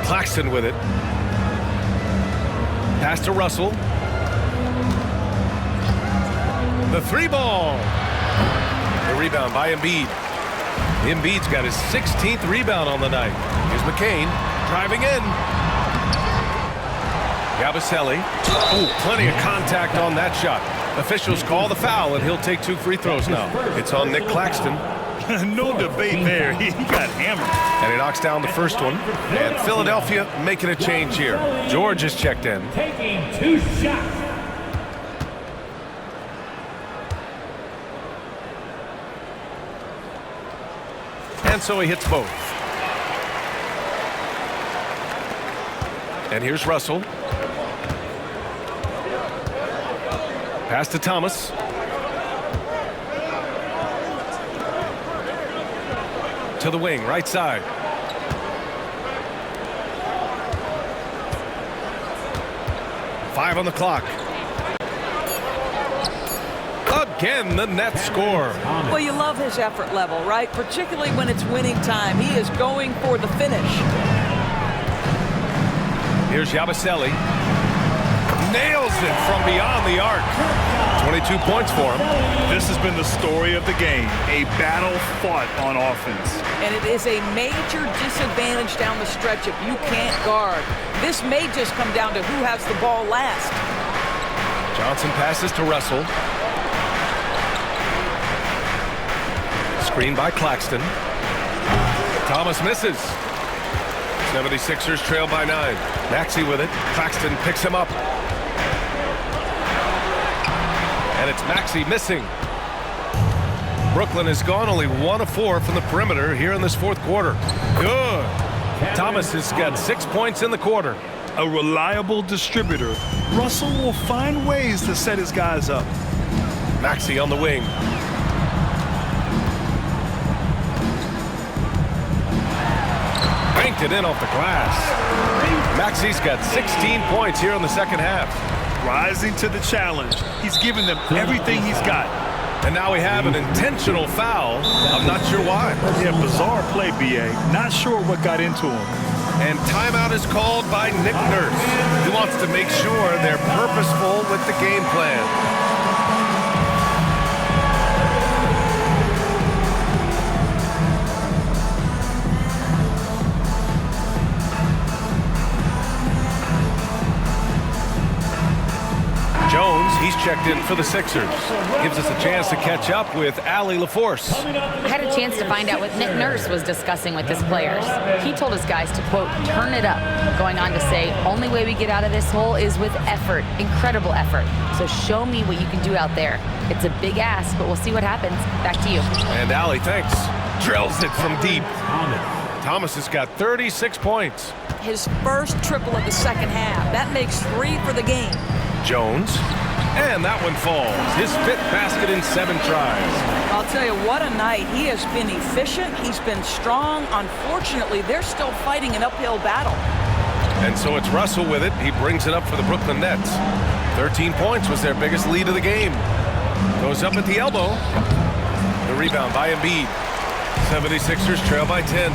Claxton with it. Pass to Russell. The 3 ball. The rebound by Embiid. Embiid's got his 16th rebound on the night. Here's McCain driving in. Yabusele. Oh, plenty of contact on that shot. Officials call the foul, and he'll take 2 free throws now. It's on Nick Claxton. No debate there. He got hammered. And he knocks down the first one. And Philadelphia making a change here. George is checked in. Taking 2 shots. And so he hits both. And here's Russell. Pass to Thomas. To the wing, right side. Five on the clock. Again, the Nets score. Well, you love his effort level, right? Particularly when it's winning time. He is going for the finish. Here's Yabusele. Nails it from beyond the arc. 22 points for him. This has been the story of the game, a battle fought on offense. And it is a major disadvantage down the stretch if you can't guard. This may just come down to who has the ball last. Johnson passes to Russell. Screen by Claxton. Thomas misses. 76ers trail by 9. Maxey with it. Claxton picks him up. And it's Maxey missing. Brooklyn has gone only 1 of 4 from the perimeter here in this fourth quarter. Good. Thomas has got 6 points in the quarter. A reliable distributor, Russell will find ways to set his guys up. Maxey on the wing. Banked it in off the glass. Maxey's got 16 points here in the second half. Rising to the challenge. He's given them everything he's got. And now we have an intentional foul. I'm not sure why. Yeah, bizarre play, B.A. Not sure what got into him. And timeout is called by Nick Nurse. He wants to make sure they're purposeful with the game plan. Jones, he's checked in for the Sixers. Gives us a chance to catch up with Allie LaForce. I had a chance to find out what Nick Nurse was discussing with his players. He told his guys to, quote, turn it up, going on to say, only way we get out of this hole is with effort, incredible effort. So show me what you can do out there. It's a big ask, but we'll see what happens. Back to you. And Allie, thanks. Drills it from deep. Thomas has got 36 points. His first triple of the second half. That makes 3 for the game. Jones, and that one falls. His 5th basket in 7 tries. I'll tell you, what a night. He has been efficient. He's been strong. Unfortunately, they're still fighting an uphill battle. And so it's Russell with it. He brings it up for the Brooklyn Nets. 13 points was their biggest lead of the game. Goes up at the elbow. The rebound by Embiid. 76ers trail by 10.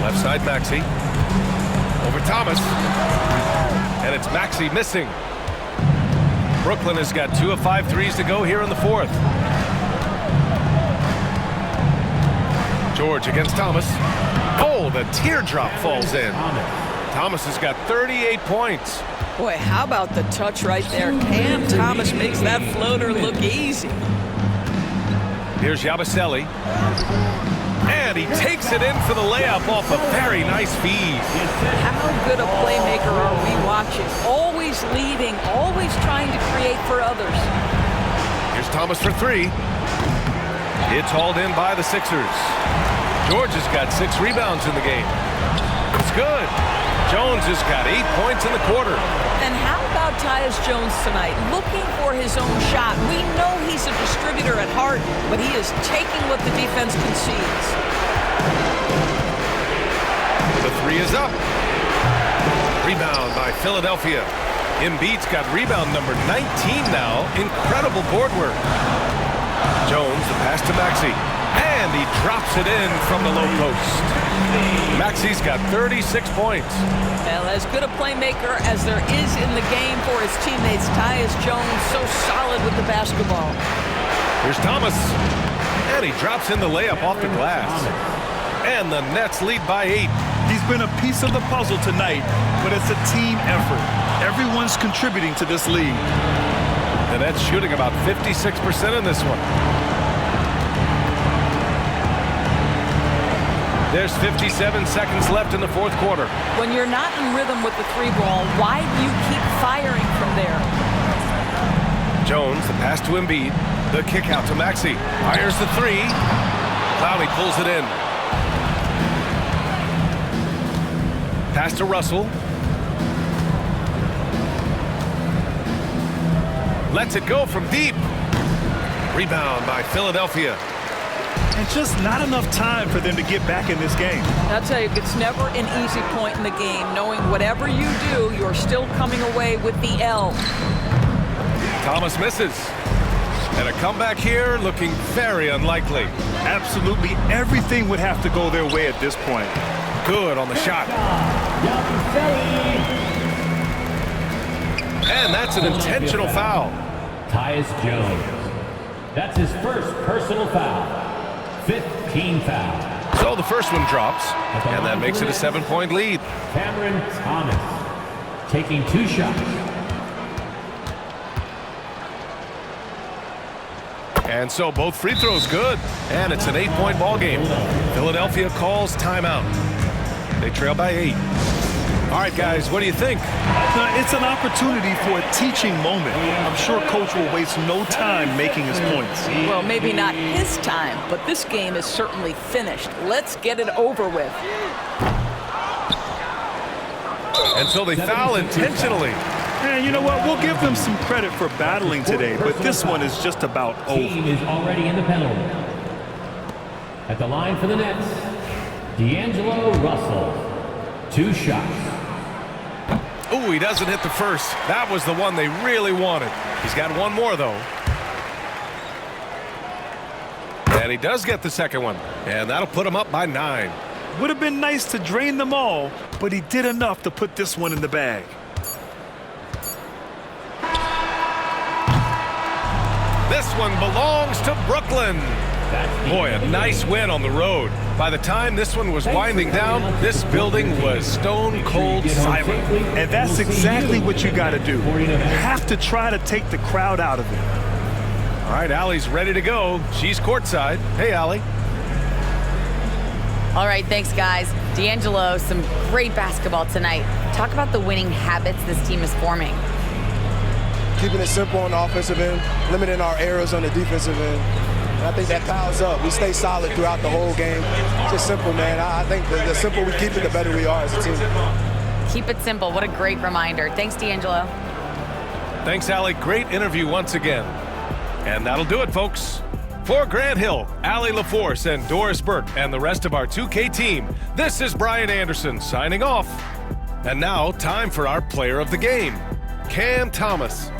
Left side, Maxey. Over Thomas. And it's Maxey missing. Brooklyn has got 2 of 5 threes to go here in the fourth. George against Thomas. Oh, the teardrop falls in. Thomas has got 38 points. Boy, how about the touch right there? Cam Thomas makes that floater look easy. Here's Yabusele. And he takes it in for the layup off a very nice feed. How good a playmaker are we watching? Always leading, always trying to create for others. Here's Thomas for 3. It's hauled in by the Sixers. George has got 6 rebounds in the game. It's good. Jones has got 8 points in the quarter. And how about Tyus Jones tonight? Looking for his own shot. We know he's a distributor at heart, but he is taking what the defense concedes. The 3 is up. Rebound by Philadelphia. Embiid's got rebound number 19 now. Incredible board work. Jones, the pass to Maxey. And he drops it in from the low post. Maxey's got 36 points. Well, as good a playmaker as there is in the game for his teammates, Tyus Jones, so solid with the basketball. Here's Thomas. And he drops in the layup off the glass. And the Nets lead by 8. He's been a piece of the puzzle tonight, but it's a team effort. Everyone's contributing to this lead. The Nets shooting about 56% in this one. There's 57 seconds left in the fourth quarter. When you're not in rhythm with the 3 ball, why do you keep firing from there? Jones, the pass to Embiid. The kick out to Maxey. Fires the 3. Clowney pulls it in. Pass to Russell. Lets it go from deep. Rebound by Philadelphia. And just not enough time for them to get back in this game. I'll tell you, it's never an easy point in the game, knowing whatever you do, you're still coming away with the L. Thomas misses. And a comeback here looking very unlikely. Absolutely everything would have to go their way at this point. Good on the shot. And that's an intentional foul. Tyus Jones. That's his first personal foul. 15 foul. So the first one drops, and that makes it a 7-point lead. Cameron Thomas taking 2 shots. And so both free throws good, and it's an 8-point ball game. Philadelphia calls timeout. They trail by 8. All right, guys, what do you think? It's an opportunity for a teaching moment. I'm sure Coach will waste no time making his points. Well, maybe not his time, but this game is certainly finished. Let's get it over with. And so they foul intentionally. And you know what? We'll give them some credit for battling today, but this one is just about Team over. is already in the penalty. At the line for the Nets, D'Angelo Russell. 2 shots. Ooh, he doesn't hit the first. That was the one they really wanted. He's got one more, though. And he does get the second one. And that'll put him up by 9. Would have been nice to drain them all, but he did enough to put this one in the bag. This one belongs to Brooklyn. Boy, a nice win on the road. By the time this one was winding down, this building was stone cold silent. And that's exactly what you got to do. You have to try to take the crowd out of it. All right, Allie's ready to go. She's courtside. Hey, Allie. All right, thanks, guys. D'Angelo, some great basketball tonight. Talk about the winning habits this team is forming. Keeping it simple on the offensive end, limiting our errors on the defensive end. And I think that piles up. We stay solid throughout the whole game. Just simple, man. I think the simpler we keep it, the better we are as a team. Keep it simple. What a great reminder. Thanks, D'Angelo. Thanks, Allie. Great interview once again. And that'll do it, folks. For Grant Hill, Allie LaForce, and Doris Burke, and the rest of our 2K team, this is Brian Anderson signing off. And now, time for our player of the game, Cam Thomas.